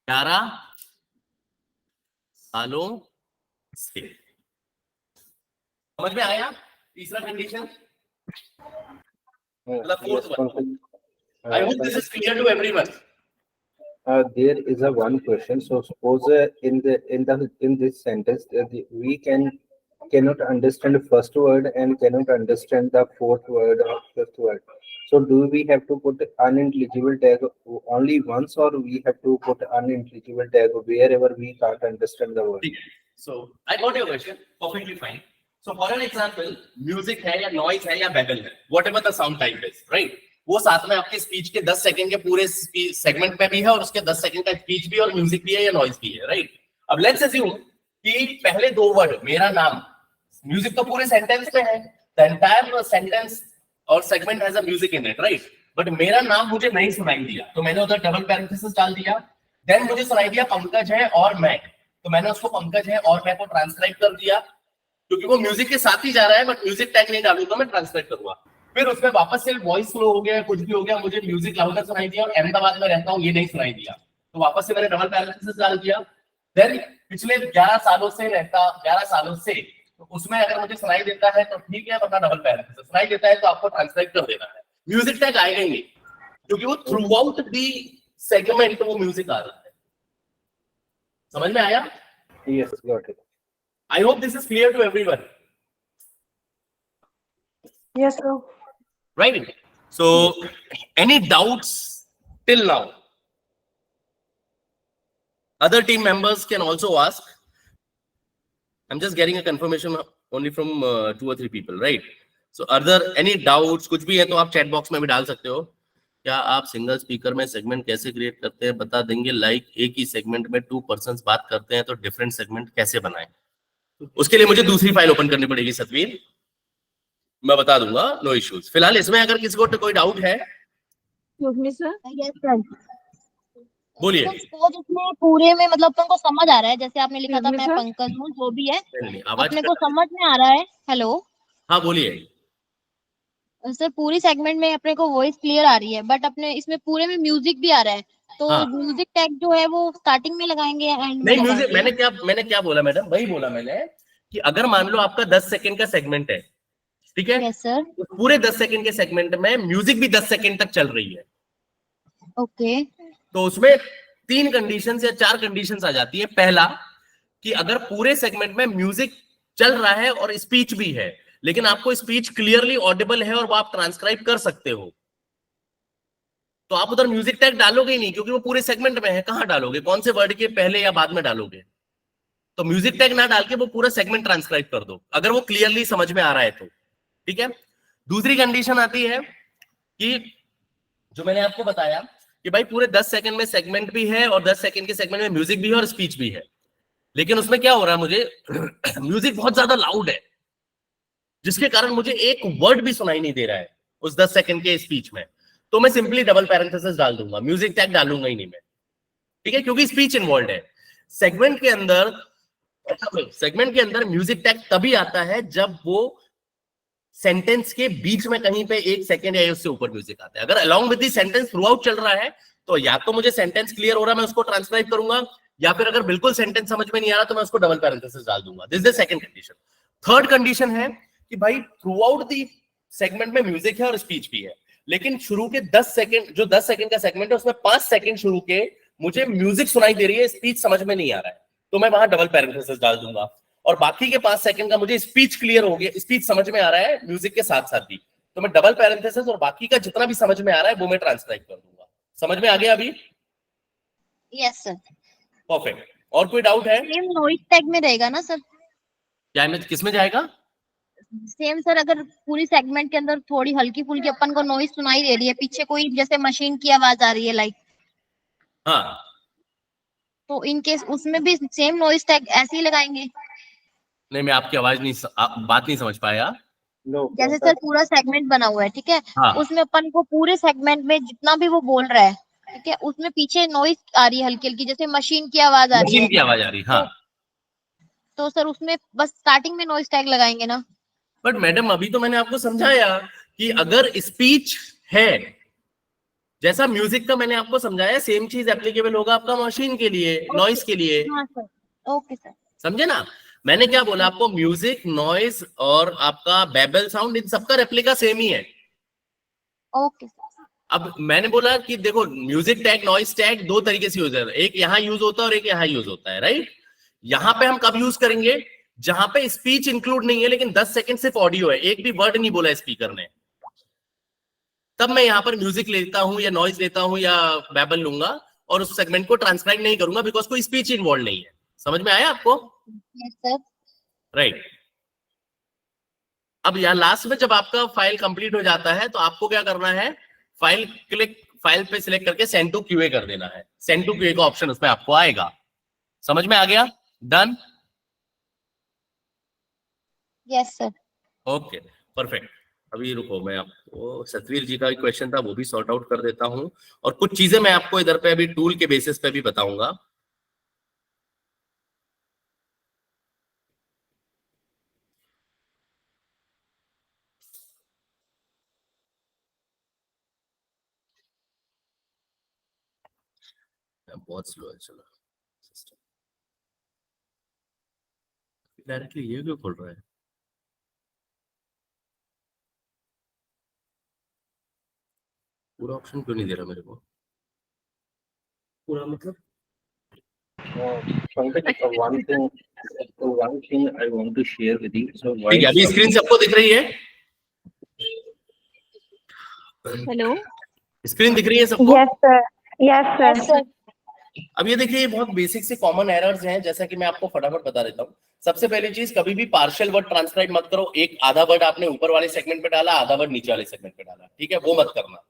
11 सालों समझ में आया तीसरा कंडीशन? मतलब Yes, fourth one. Pankaj. I hope this is clear to everyone. There is a one question. So suppose in this sentence we cannot understand the first word and cannot understand the fourth word or fifth word. So do we have to put unintelligible tag only once, or we have to put unintelligible tag wherever we can't understand the word? So I got your question. Perfectly fine. So for an example, music है या noise है या babble है, whatever the sound type is, right? वो साथ में आपके speech के 10 सेकंड के पूरे सेगमेंट में भी है और उसके 10 सेकंड का स्पीच भी और म्यूजिक भी है या नॉइज भी है, राइट? अब लेट्स अज्यूम कि पहले दो वर्ड मेरा नाम म्यूजिक तो पूरे सेंटेंस में है, द एंटायर सेंटेंस और segment has a music in it, right? But मेरा नाम मुझे नहीं सुनाई दिया तो मैंने उधर डबल पैरेंथेसिस डाल दिया। देन मुझे सुनाई दिया पंकज है और मैं, तो मैंने उसको पंकज है और मैं को ट्रांसक्राइब कर दिया, क्योंकि वो म्यूजिक के साथ ही जा रहा है बट म्यूजिक टैग नहीं डालूंगा, मैं ट्रांसक्राइब करूंगा। फिर उसमें वापस से वॉइस स्लो हो गया, कुछ भी हो गया, मुझे म्यूजिक लाउडर सुनाई दिया और अहमदाबाद में रहता हूँ ये नहीं सुनाई दिया, तो वापस से मैंने डबल पैरेंथेसिस डाल दिया। देन पिछले 11 सालों से तो उसमें अगर मुझे सुनाई देता है तो ठीक है, वरना डबल पैरेंथेसिस। सुनाई देता है तो आपको ट्रांसलेट कर देना है। म्यूजिक टैग आएगा ही नहीं, क्योंकि वो थ्रू आउट दी सेगमेंट वो म्यूजिक आ रहा है। समझ में आया? Yes, got it. I hope this is clear to everyone, Yes, sir. right? So any doubts till now? Other team members can also ask. I'm just getting a confirmation only from 2 or 3 people, right? So are there any doubts? कुछ भी है तो आप chat box में भी डाल सकते हो। क्या आप सिंगल स्पीकर में सेगमेंट कैसे क्रिएट करते हैं बता देंगे? लाइक एक ही सेगमेंट में 2 पर्सन्स बात करते हैं तो डिफरेंट सेगमेंट कैसे बनाएं? उसके लिए मुझे दूसरी फाइल ओपन करनी पड़ेगी सतवीर, मैं बता दूंगा, नो इश्यूज। फिलहाल इसमें अगर किसी को कोई डाउट है Yes, sir. बोलिए। तो suppose उसमें पूरे में मतलब अपन को समझ आ रहा है, जैसे आपने लिखा था Excuse me, मैं sir. पंकज हूँ, जो भी है आवाज अपने को समझ में आ रहा है। हेलो हाँ बोलिए। सर, पूरी सेगमेंट में अपने को वॉइस क्लियर आ रही है, बट अपने इसमें पूरे में म्यूजिक भी आ रहा है, तो हाँ। म्यूजिक टैग जो है वो स्टार्टिंग में लगाएंगे एंड में नहीं म्यूजिक लगाएंगे? मैंने क्या बोला मैडम, वही बोला मैंने कि अगर मान लो आपका 10 सेकंड का सेगमेंट है, ठीक है? Yes sir. तो पूरे 10 सेकंड के सेगमेंट में म्यूजिक भी 10 सेकंड तक चल रही है, ओके तो उसमें 3 कंडीशंस या 4 कंडीशंस आ जाती है। पहला कि अगर पूरे सेगमेंट में म्यूजिक चल रहा है और स्पीच भी है, लेकिन आपको स्पीच क्लियरली ऑडिबल है और वो आप ट्रांसक्राइब कर सकते हो, तो आप उधर म्यूजिक टैग डालोगे ही नहीं, क्योंकि वो पूरे सेगमेंट में है। कहां डालोगे? कौन से वर्ड के पहले या बाद में डालोगे? तो म्यूजिक टैग ना डाल के वो पूरा सेगमेंट ट्रांसक्राइब कर दो, अगर वो क्लियरली समझ में आ रहा है तो, ठीक है? दूसरी कंडीशन आती है कि जो मैंने आपको बताया कि भाई पूरे 10 सेकंड में सेगमेंट भी है और 10 सेकंड के सेगमेंट में म्यूजिक भी है और स्पीच भी है, लेकिन उसमें क्या हो रहा है, मुझे म्यूजिक बहुत ज्यादा लाउड है, जिसके कारण मुझे एक वर्ड भी सुनाई नहीं दे रहा है उस 10 सेकंड के स्पीच में, तो मैं सिंपली डबल पैरेंथेसिस डाल दूंगा, म्यूजिक टैग डालूंगा ही नहीं मैं, ठीक है? क्योंकि स्पीच इन्वॉल्व है। सेगमेंट के अंदर म्यूजिक टैग तभी आता है जब वो सेंटेंस के बीच में कहीं पे 1 सेकंड या उससे ऊपर म्यूजिक आता है। अगर along with the sentence through out चल रहा है तो या तो मुझे सेंटेंस क्लियर हो रहा है, मैं उसको ट्रांसक्राइब करूंगा, या फिर अगर बिल्कुल सेंटेंस समझ में नहीं आ रहा तो मैं उसको डबल पैरेंथेसिस डाल दूंगा। This is the second condition. Third condition है कि भाई थ्रू आउट द सेगमेंट में म्यूजिक है और स्पीच भी है, लेकिन शुरू के 10 सेकंड, जो 10 सेकंड का सेगमेंट है उसमें 5 सेकंड शुरू के मुझे म्यूजिक सुनाई दे रही है, स्पीच समझ में नहीं आ रहा है, तो मैं वहां डबल पैरेंथेसिस डाल दूंगा। और बाकी के 5 सेकंड का मुझे स्पीच क्लियर हो गया, स्पीच समझ में आ रहा है म्यूजिक के साथ साथ भी, तो मैं डबल पैरेंथेसिस और बाकी का जितना भी समझ में आ रहा है वो मैं ट्रांसक्राइब कर दूंगा। समझ में आ गया अभी? Yes sir. परफेक्ट। और कोई डाउट है? सेम नॉइज टैग में रहेगा ना सर? क्या में किसमें जाएगा? सेम सर, अगर पूरी सेगमेंट के अंदर थोड़ी हल्की फुल्की अपन को नॉइज सुनाई दे रही है, पीछे कोई जैसे मशीन की आवाज आ रही है लाइक, हाँ, तो इन केस उसमें भी सेम नॉइज टैग ऐसे ही लगाएंगे? नहीं मैं आपकी आवाज नहीं बात नहीं समझ पाया। No, जैसे सर पूरा सेगमेंट बना हुआ है, ठीक है? हाँ। उसमें अपन को पूरे सेगमेंट में जितना भी वो बोल रहा है, ठीक है, उसमें पीछे नॉइज आ रही है हल्की हल्की, जैसे मशीन की आवाज आ रही मशीन है, की आवाज आ रही, हाँ। तो सर उसमें बस स्टार्टिंग में नॉइज टैग लगाएंगे ना? बट मैडम अभी तो मैंने आपको समझाया कि अगर स्पीच है, जैसा म्यूजिक का मैंने आपको समझाया, सेम चीज एप्लीकेबल होगा आपका मशीन के लिए, नॉइस के लिए। हाँ सर, ओके सर। समझे ना? मैंने क्या बोला आपको, म्यूजिक, नॉइज और आपका बेबल साउंड, इन सबका रेप्लिका सेम ही है। Okay sir. अब मैंने बोला कि देखो म्यूजिक टैग, नॉइज टैग दो तरीके से यूज है, एक यहाँ यूज होता है और एक यहाँ यूज होता है, राइट। यहाँ पे हम कब यूज करेंगे, जहां पे स्पीच इंक्लूड नहीं है लेकिन 10 सेकंड सिर्फ ऑडियो है, एक भी वर्ड नहीं बोला स्पीकर ने, तब मैं यहाँ पर म्यूजिक लेता हूं या नॉइज लेता हूं या बेबल लूंगा और उस सेगमेंट को ट्रांसक्राइब नहीं करूंगा बिकॉज कोई स्पीच इन्वॉल्व नहीं है। समझ में आया आपको? Yes sir. राइट। अब यहाँ लास्ट में जब आपका फाइल कंप्लीट हो जाता है तो आपको क्या करना है, फाइल पे सिलेक्ट करके सेंड टू क्यूए कर देना है। सेंड टू क्यूए का ऑप्शन उसमें आपको आएगा। समझ में आ गया? Done? Yes sir. Okay perfect. अभी रुको, मैं आपको सतवीर जी का एक क्वेश्चन था वो भी सॉर्ट आउट कर देता हूं और कुछ चीजें मैं आपको इधर पे अभी टूल के बेसिस पे भी बताऊंगा। बहुत स्लो है, चलो सिस्टम डायरेक्टली ये क्यों खोल रहा है? पूरा ऑप्शन क्यों नहीं दे रहा मेरे को? पूरा मतलब Pankaj, one thing I want to share with you. So ठीक है, अभी स्क्रीन सबको दिख रही है? हेलो, स्क्रीन दिख रही है सबको? Yes sir, yes yes sir. Sir. अब ये देखिए, ये बहुत बेसिक से कॉमन एरर्स हैं, जैसा कि मैं आपको फटाफट बता देता हूँ। सबसे पहली चीज, कभी भी पार्शियल वर्ड ट्रांसक्राइब मत करो। एक आधा वर्ड आपने ऊपर वाले सेगमेंट पे डाला, आधा वर्ड नीचे वाले सेगमेंट पे डाला, ठीक है, वो मत करना।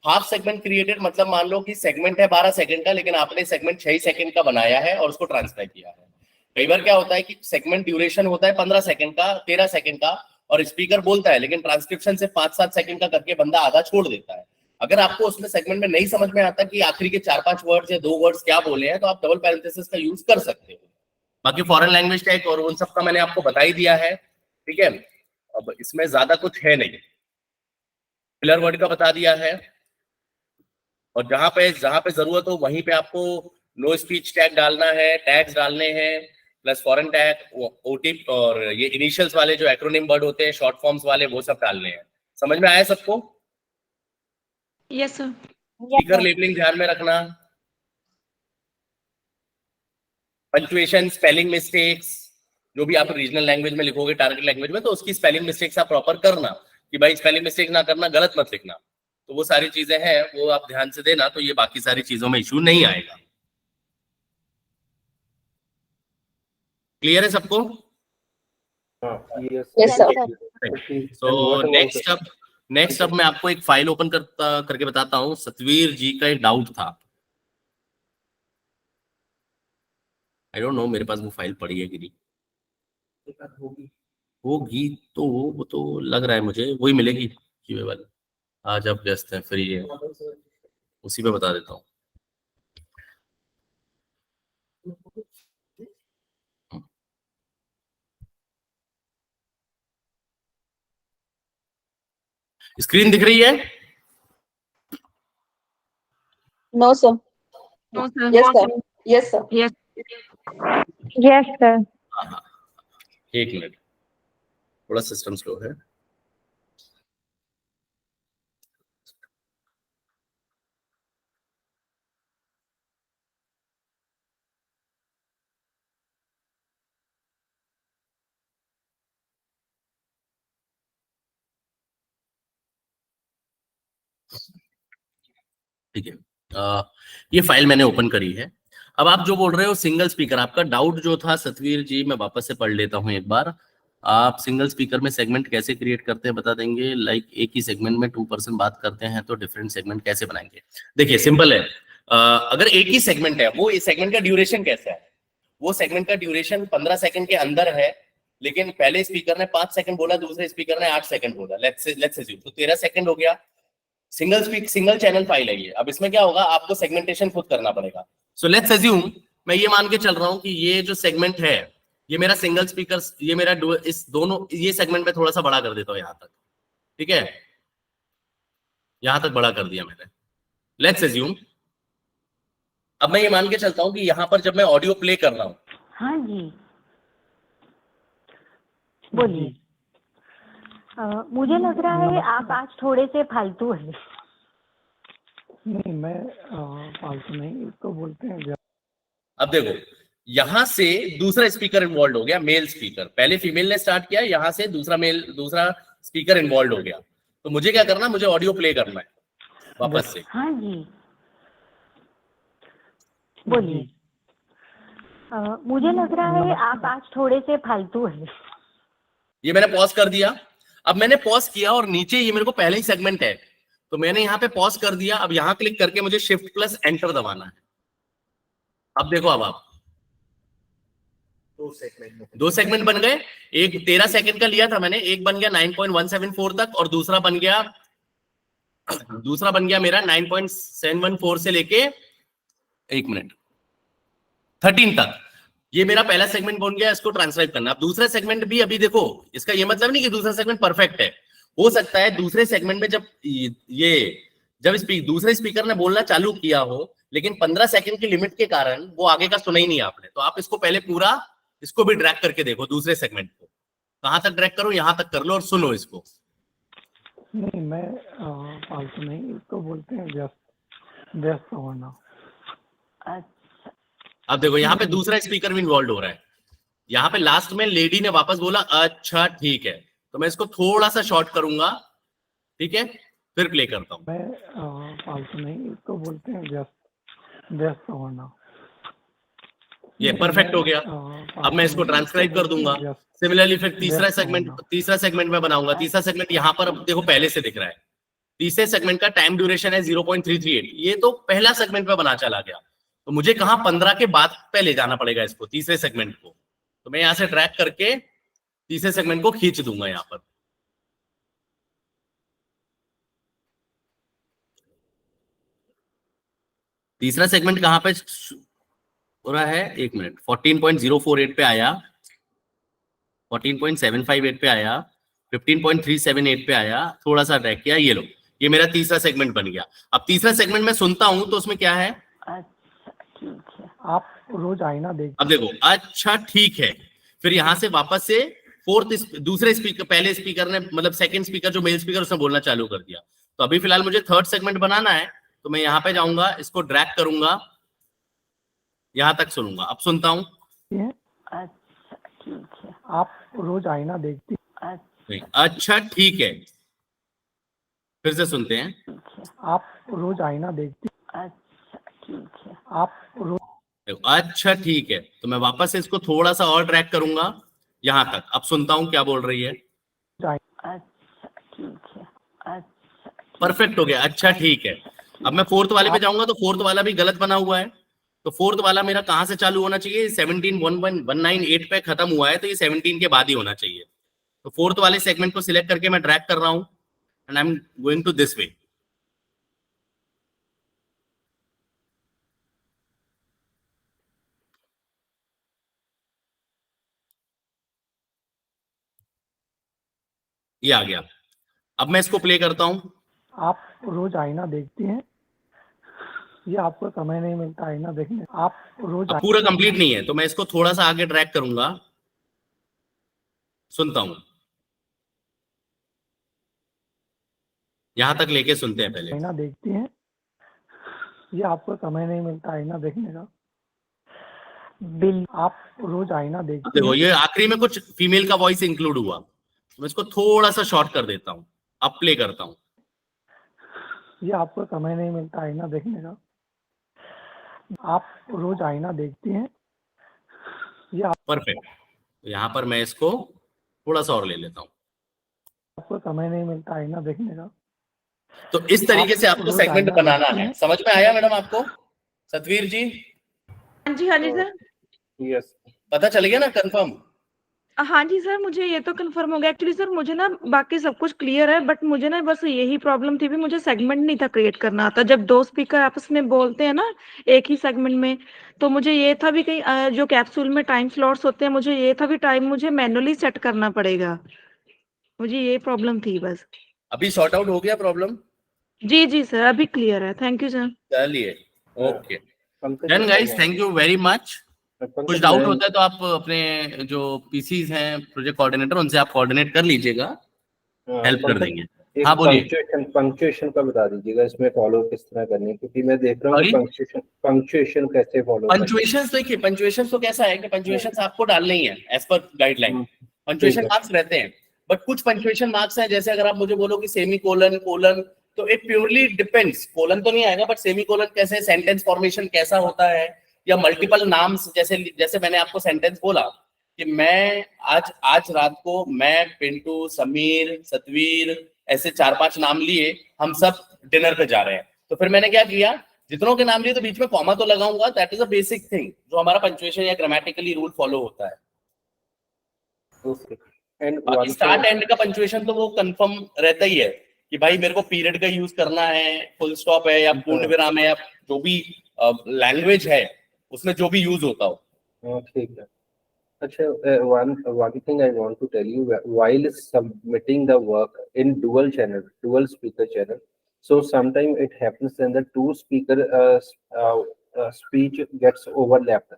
हाफ सेगमेंट क्रिएटेड मतलब मान लो कि सेगमेंट है 12 सेकंड का लेकिन आपने सेगमेंट 6 सेकंड का बनाया है और उसको ट्रांसक्राइब किया है। कई बार क्या होता है कि सेगमेंट ड्यूरेशन होता है 15 सेकंड का, 13 सेकंड का और स्पीकर बोलता है लेकिन ट्रांसक्रिप्शन से 5-7 सेकंड का करके बंदा आधा छोड़ देता है। अगर आपको उसमें सेगमेंट में नहीं समझ में आता कि आखिरी के 4-5 वर्ड्स या 2 वर्ड्स क्या बोले हैं तो आप डबल पैरेंथेसिस का यूज कर सकते हो। बाकी फॉरेन लैंग्वेज टैग और उन सब का मैंने आपको बता ही दिया है, ठीक है। अब इसमें ज्यादा कुछ है नहीं, फिलर वर्ड का बता दिया है और जहां पे जरूरत हो वहीं पे आपको नो स्पीच टैग डालना है, टैग्स डालने हैं प्लस फॉरेन टैग, ओटिप और ये इनिशियल्स वाले जो एक्रोनिम वर्ड होते हैं, शॉर्ट फॉर्म्स वाले, वो सब डालने हैं। समझ में आया सबको? Yes sir. स्पीकर लेबलिंग ध्यान में रखना, पंक्चुएशन, स्पेलिंग मिस्टेक्स, जो भी आप रीजनल लैंग्वेज में लिखोगे टारगेट लैंग्वेज में तो उसकी स्पेलिंग मिस्टेक्स आप प्रॉपर करना, कि भाई स्पेलिंग मिस्टेक ना करना, गलत मत लिखना। तो वो सारी चीजें हैं, वो आप ध्यान से देना, तो ये बाकी सारी चीजों में इशू नहीं आएगा। क्लियर है सबको? Yes, sir. तो नेक्स्ट अब मैं आपको एक फाइल ओपन करके बताता हूँ। सतवीर जी का एक डाउट था, आई डोंट नो मेरे पास वो फाइल पड़ी है कि नहीं। होगी तो वो तो लग रहा है मुझे वही मिलेगी क्यूए वाली। आज आप व्यस्त हैं, फ्री है, उसी पे बता देता हूँ। स्क्रीन दिख रही है? No, sir. No sir. Yes, sir. Yes, sir. Yes, yes sir. हाँ, एक मिनट, थोड़ा सिस्टम स्लो है। ठीक है, ये फाइल मैंने ओपन करी है। अब आप जो बोल रहे हो सिंगल स्पीकर, आपका डाउट जो था सतवीर जी, मैं वापस से पढ़ लेता हूँ एक बार। आप सिंगल स्पीकर में सेगमेंट कैसे क्रिएट करते हैं बता देंगे? लाइक एक ही सेगमेंट में 2 पर्सन बात करते हैं तो डिफरेंट सेगमेंट कैसे बनाएंगे? देखिए सिंपल है, अगर एक ही सेगमेंट है, वो इस सेगमेंट का ड्यूरेशन कैसा है? वो सेगमेंट का ड्यूरेशन 15 सेकंड के अंदर है लेकिन पहले स्पीकर ने 5 सेकंड बोला, दूसरे स्पीकर ने 8 सेकंड बोला, लेट्स अज्यूम, तो 13 सेकंड हो गया। सिंगल चैनल फाइल है ये। अब इसमें क्या होगा, आपको सेगमेंटेशन खुद करना पड़ेगा। सो लेट्स अज्यूम, मैं ये मान के चल रहा हूं कि ये जो सेगमेंट है ये मेरा सिंगल स्पीकर, ये मेरा इस दोनों ये सेगमेंट में थोड़ा सा बड़ा कर देता हूं यहां तक, ठीक है, यहां तक बड़ा कर दिया मैंने। लेट्स अज्यूम, अब मैं ये मान के चलता हूं कि यहां पर जब मैं ऑडियो प्ले कर रहा हूं, हाँ जी, बोलिए। मुझे लग रहा है आप आज थोड़े से फालतू हैं। नहीं, मैं फालतू नहीं, इसको बोलते हैं। अब देखो, यहां से दूसरा स्पीकर इन्वॉल्व हो गया, मेल स्पीकर। पहले फीमेल ने स्टार्ट किया, यहां से दूसरा स्पीकर इन्वॉल्व हो गया। तो मुझे क्या करना, मुझे ऑडियो प्ले करना है वापस से। हाँ जी, बोलिए। मुझे लग रहा है आप आज थोड़े से फालतू हैं। ये मैंने पॉज कर दिया। अब मैंने पॉज किया और नीचे ये मेरे को पहले ही सेगमेंट है, तो मैंने यहाँ पे पॉज कर दिया। अब यहाँ क्लिक करके मुझे शिफ्ट प्लस एंटर दबाना है। अब देखो, अब आप दो सेगमेंट बन गए। एक 13 सेकंड का लिया था मैंने, एक बन गया 9.174 तक, और दूसरा बन गया मेरा 9.714 से लेके 13 तक। ये मेरा पहला सेगमेंट बन गया, इसको ट्रांसक्राइब करना। अब दूसरा सेगमेंट भी अभी देखो, इसका ये मतलब नहीं कि दूसरा सेगमेंट परफेक्ट है। हो सकता है दूसरे सेगमेंट में जब दूसरे स्पीकर ने बोलना चालू किया हो, लेकिन 15 सेकंड की लिमिट के कारण वो आगे का सुना ही नहीं आपने। तो आप इसको पहले पूरा इसको भी ड्रैग करके देखो, दूसरे सेगमेंट को कहां तक ड्रैग करो, यहां तक कर लो और सुनो इसको। नहीं, मैं फालतू नहीं, इसको बोलते हैं व्यस्त होना। अब देखो, यहाँ पे दूसरा स्पीकर भी इन्वॉल्व हो रहा है। यहाँ पे लास्ट में लेडी ने वापस बोला अच्छा ठीक है, तो मैं इसको थोड़ा सा शॉर्ट करूंगा, ठीक है, फिर प्ले करता हूँ। मैं फालतू नहीं, इसको बोलते हैं व्यस्त होना। ये परफेक्ट हो गया। अब मैं इसको ट्रांसक्राइब कर दूंगा। सिमिलरली फिर तीसरा सेगमेंट में बनाऊंगा। तीसरा सेगमेंट यहाँ पर अब देखो पहले से दिख रहा है। तीसरे सेगमेंट का टाइम ड्यूरेशन है 0.338। ये तो पहला सेगमेंट में बना चला गया। तो मुझे कहा 15 के बाद पे ले जाना पड़ेगा इसको, तीसरे सेगमेंट को। तो मैं यहां से ट्रैक करके तीसरे सेगमेंट को खींच दूंगा यहां पर। तीसरा सेगमेंट कहां पे हो रहा है, 1 मिनट। 14.048 पे आया, 14.758 पे आया, 15.378 पे आया, थोड़ा सा ट्रैक किया। ये लो, ये मेरा तीसरा सेगमेंट बन गया। अब तीसरा सेगमेंट में सुनता हूं तो उसमें क्या है, आप रोज आईना देख। अब देखो अच्छा ठीक है। फिर यहां से वापस से दूसरे स्पीकर, पहले स्पीकर ने मतलब सेकंड स्पीकर जो मेल स्पीकर, उसने बोलना चालू कर दिया। तो अभी फिलहाल मुझे थर्ड सेगमेंट बनाना है, तो मैं यहाँ पे जाऊंगा, इसको ड्रैग करूंगा, यहां तक सुनूंगा। अब सुनता हूँ। आप रोज आईना देखती। अच्छा ठीक है, फिर से सुनते हैं। आप रोज आईना देखती। आप रोज। अच्छा ठीक है, तो मैं वापस से इसको थोड़ा सा और ड्रैग करूंगा यहां तक। अब सुनता हूं क्या बोल रही है। परफेक्ट हो गया, अच्छा ठीक है। अब मैं फोर्थ वाले पे जाऊंगा तो फोर्थ वाला भी गलत बना हुआ है। तो फोर्थ वाला मेरा कहां से चालू होना चाहिए, 17.198 पे खत्म हुआ है, तो ये 17 के बाद ही होना चाहिए। तो फोर्थ वाले सेगमेंट को सिलेक्ट करके मैं ड्रैग कर रहा हूं and I am going to this way. ये आ गया। अब मैं इसको प्ले करता हूं। आप रोज आईना देखती हैं, ये आपको समय नहीं मिलता आईना देखने। आप रोज पूरा कंप्लीट नहीं है, तो मैं इसको थोड़ा सा आगे ड्रैग करूंगा, सुनता हूं, यहां तक लेके सुनते हैं पहले। आईना देखती हैं, ये आपको समय नहीं मिलता आईना देखने का। आप रोज आईना देखती देखो, ये आखिरी में कुछ फीमेल का वॉइस इंक्लूड हुआ, तो मैं इसको थोड़ा सा शॉर्ट कर देता हूं। अब प्ले करता हूं। ये आपको समय नहीं मिलता आईना देखने का। आप रोज आईना देखती हैं, ये परफेक्ट। तो यहाँ पर मैं इसको थोड़ा सा और ले लेता हूँ। आपको समय नहीं मिलता आईना देखने का। तो इस तरीके से आपको सेगमेंट बनाना है। समझ में आया मैडम आपको, सतवीर जी? हाँ जी सर। यस, पता चल गया ना कंफर्म? हाँ जी सर, मुझे ये तो कंफर्म हो गया। एक्चुअली सर मुझे ना बाकी सब कुछ क्लियर है, बट मुझे ना बस यही प्रॉब्लम थी भी, मुझे सेगमेंट नहीं था क्रिएट करना आता। जब दो स्पीकर आपस में बोलते हैं ना एक ही सेगमेंट में, तो मुझे ये था भी कहीं जो कैप्सूल में टाइम स्लॉट्स होते हैं, मुझे ये था भी टाइम मुझे मैनुअली सेट करना पड़ेगा। मुझे ये प्रॉब्लम थी बस। अभी सॉर्ट आउट हो गया प्रॉब्लम? जी जी सर, अभी क्लियर है। Thank you sir. चलिए, okay done guys, thank you very much. कुछ पंकज डाउट मैं होता है तो आप अपने जो पीसीज हैं प्रोजेक्ट कोऑर्डिनेटर उनसे आप कोऑर्डिनेट कर लीजिएगा, हेल्प कर पंकज देंगे। एक हाँ बोलिए। पंक्चुएशन का बता दीजिएगा, इसमें फॉलो किस तरह करनी है, क्योंकि मैं देख रहा हूँ कि सॉरी, पंक्चुएशन कैसे फॉलो करनी पंचुएशन देखिए, पंचुएशन तो कैसा है कि पंचुएशन आपको डालने ही है एज पर गाइडलाइन। है। ठीक पंचुएशन है। मार्क्स रहते हैं, बट कुछ पंचुएशन मार्क्स हैं, जैसे अगर आप मुझे बोलो कि सेमी कोलन कोलन, तो इट प्योरली डिपेंड्स, कोलन तो नहीं आएगा बट सेमी कोलन कैसे, सेंटेंस फॉर्मेशन कैसा होता है, या मल्टीपल नाम्स, जैसे जैसे मैंने आपको सेंटेंस बोला कि मैं आज आज रात को मैं पिंटू समीर सतवीर ऐसे 4-5 नाम लिए, हम सब डिनर पे जा रहे हैं, तो फिर मैंने क्या किया, जितनों के नाम लिए तो बीच में कॉमा तो लगाऊंगा, that is a basic thing जो हमारा पंचुएशन या ग्रामेटिकली रूल फॉलो होता है। ओके। एंड बाकी वन स्टार्ट थिंग, एंड का पंचुएशन तो वो कंफर्म रहता ही है कि भाई मेरे को पीरियड का यूज करना है, फुल स्टॉप है या पूर्ण विराम है, या जो भी लैंग्वेज है उसमें जो भी यूज होता हो। ठीक है। अच्छा, one thing I want to tell you, while submitting the work in dual speaker channel, so sometimes it happens that the two speaker speech gets overlapped.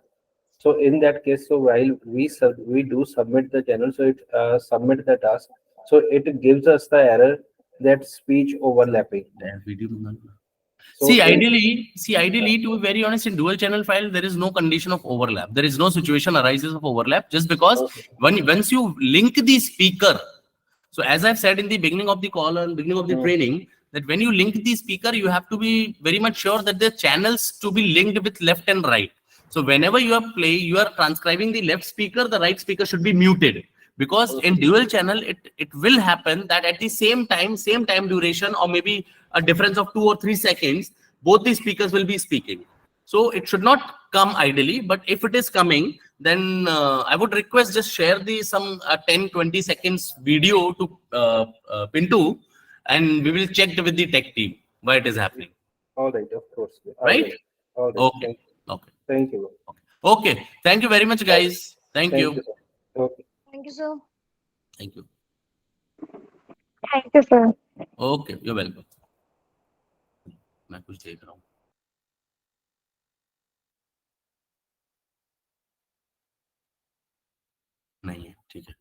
So in that case, so while we do submit the channel, so it submit the task, so it gives us the error that speech overlapping. So ideally, to be very honest, in dual channel file, there is no condition of overlap. There is no situation arises of overlap, just because once you link the speaker. So as I've said in the beginning of the call and beginning of the training, that when you link the speaker, you have to be very much sure that the channels to be linked with left and right. So whenever you are transcribing the left speaker, the right speaker should be muted. Because in dual channel, it will happen that at the same time duration, or maybe a difference of 2 or 3 seconds, both the speakers will be speaking. So it should not come ideally, but if it is coming, then I would request just share the some 10-20 seconds video to Pintu, and we will check with the tech team why it is happening. all right, of course. Right? All right. Okay. Okay. Thank you. Okay. Thank you very much, guys. Thank you. Sir. Okay. Thank you, sir. Thank you. Thank you, sir. Okay. You're welcome. मैं कुछ देख रहा हूँ। नहीं है, ठीक है।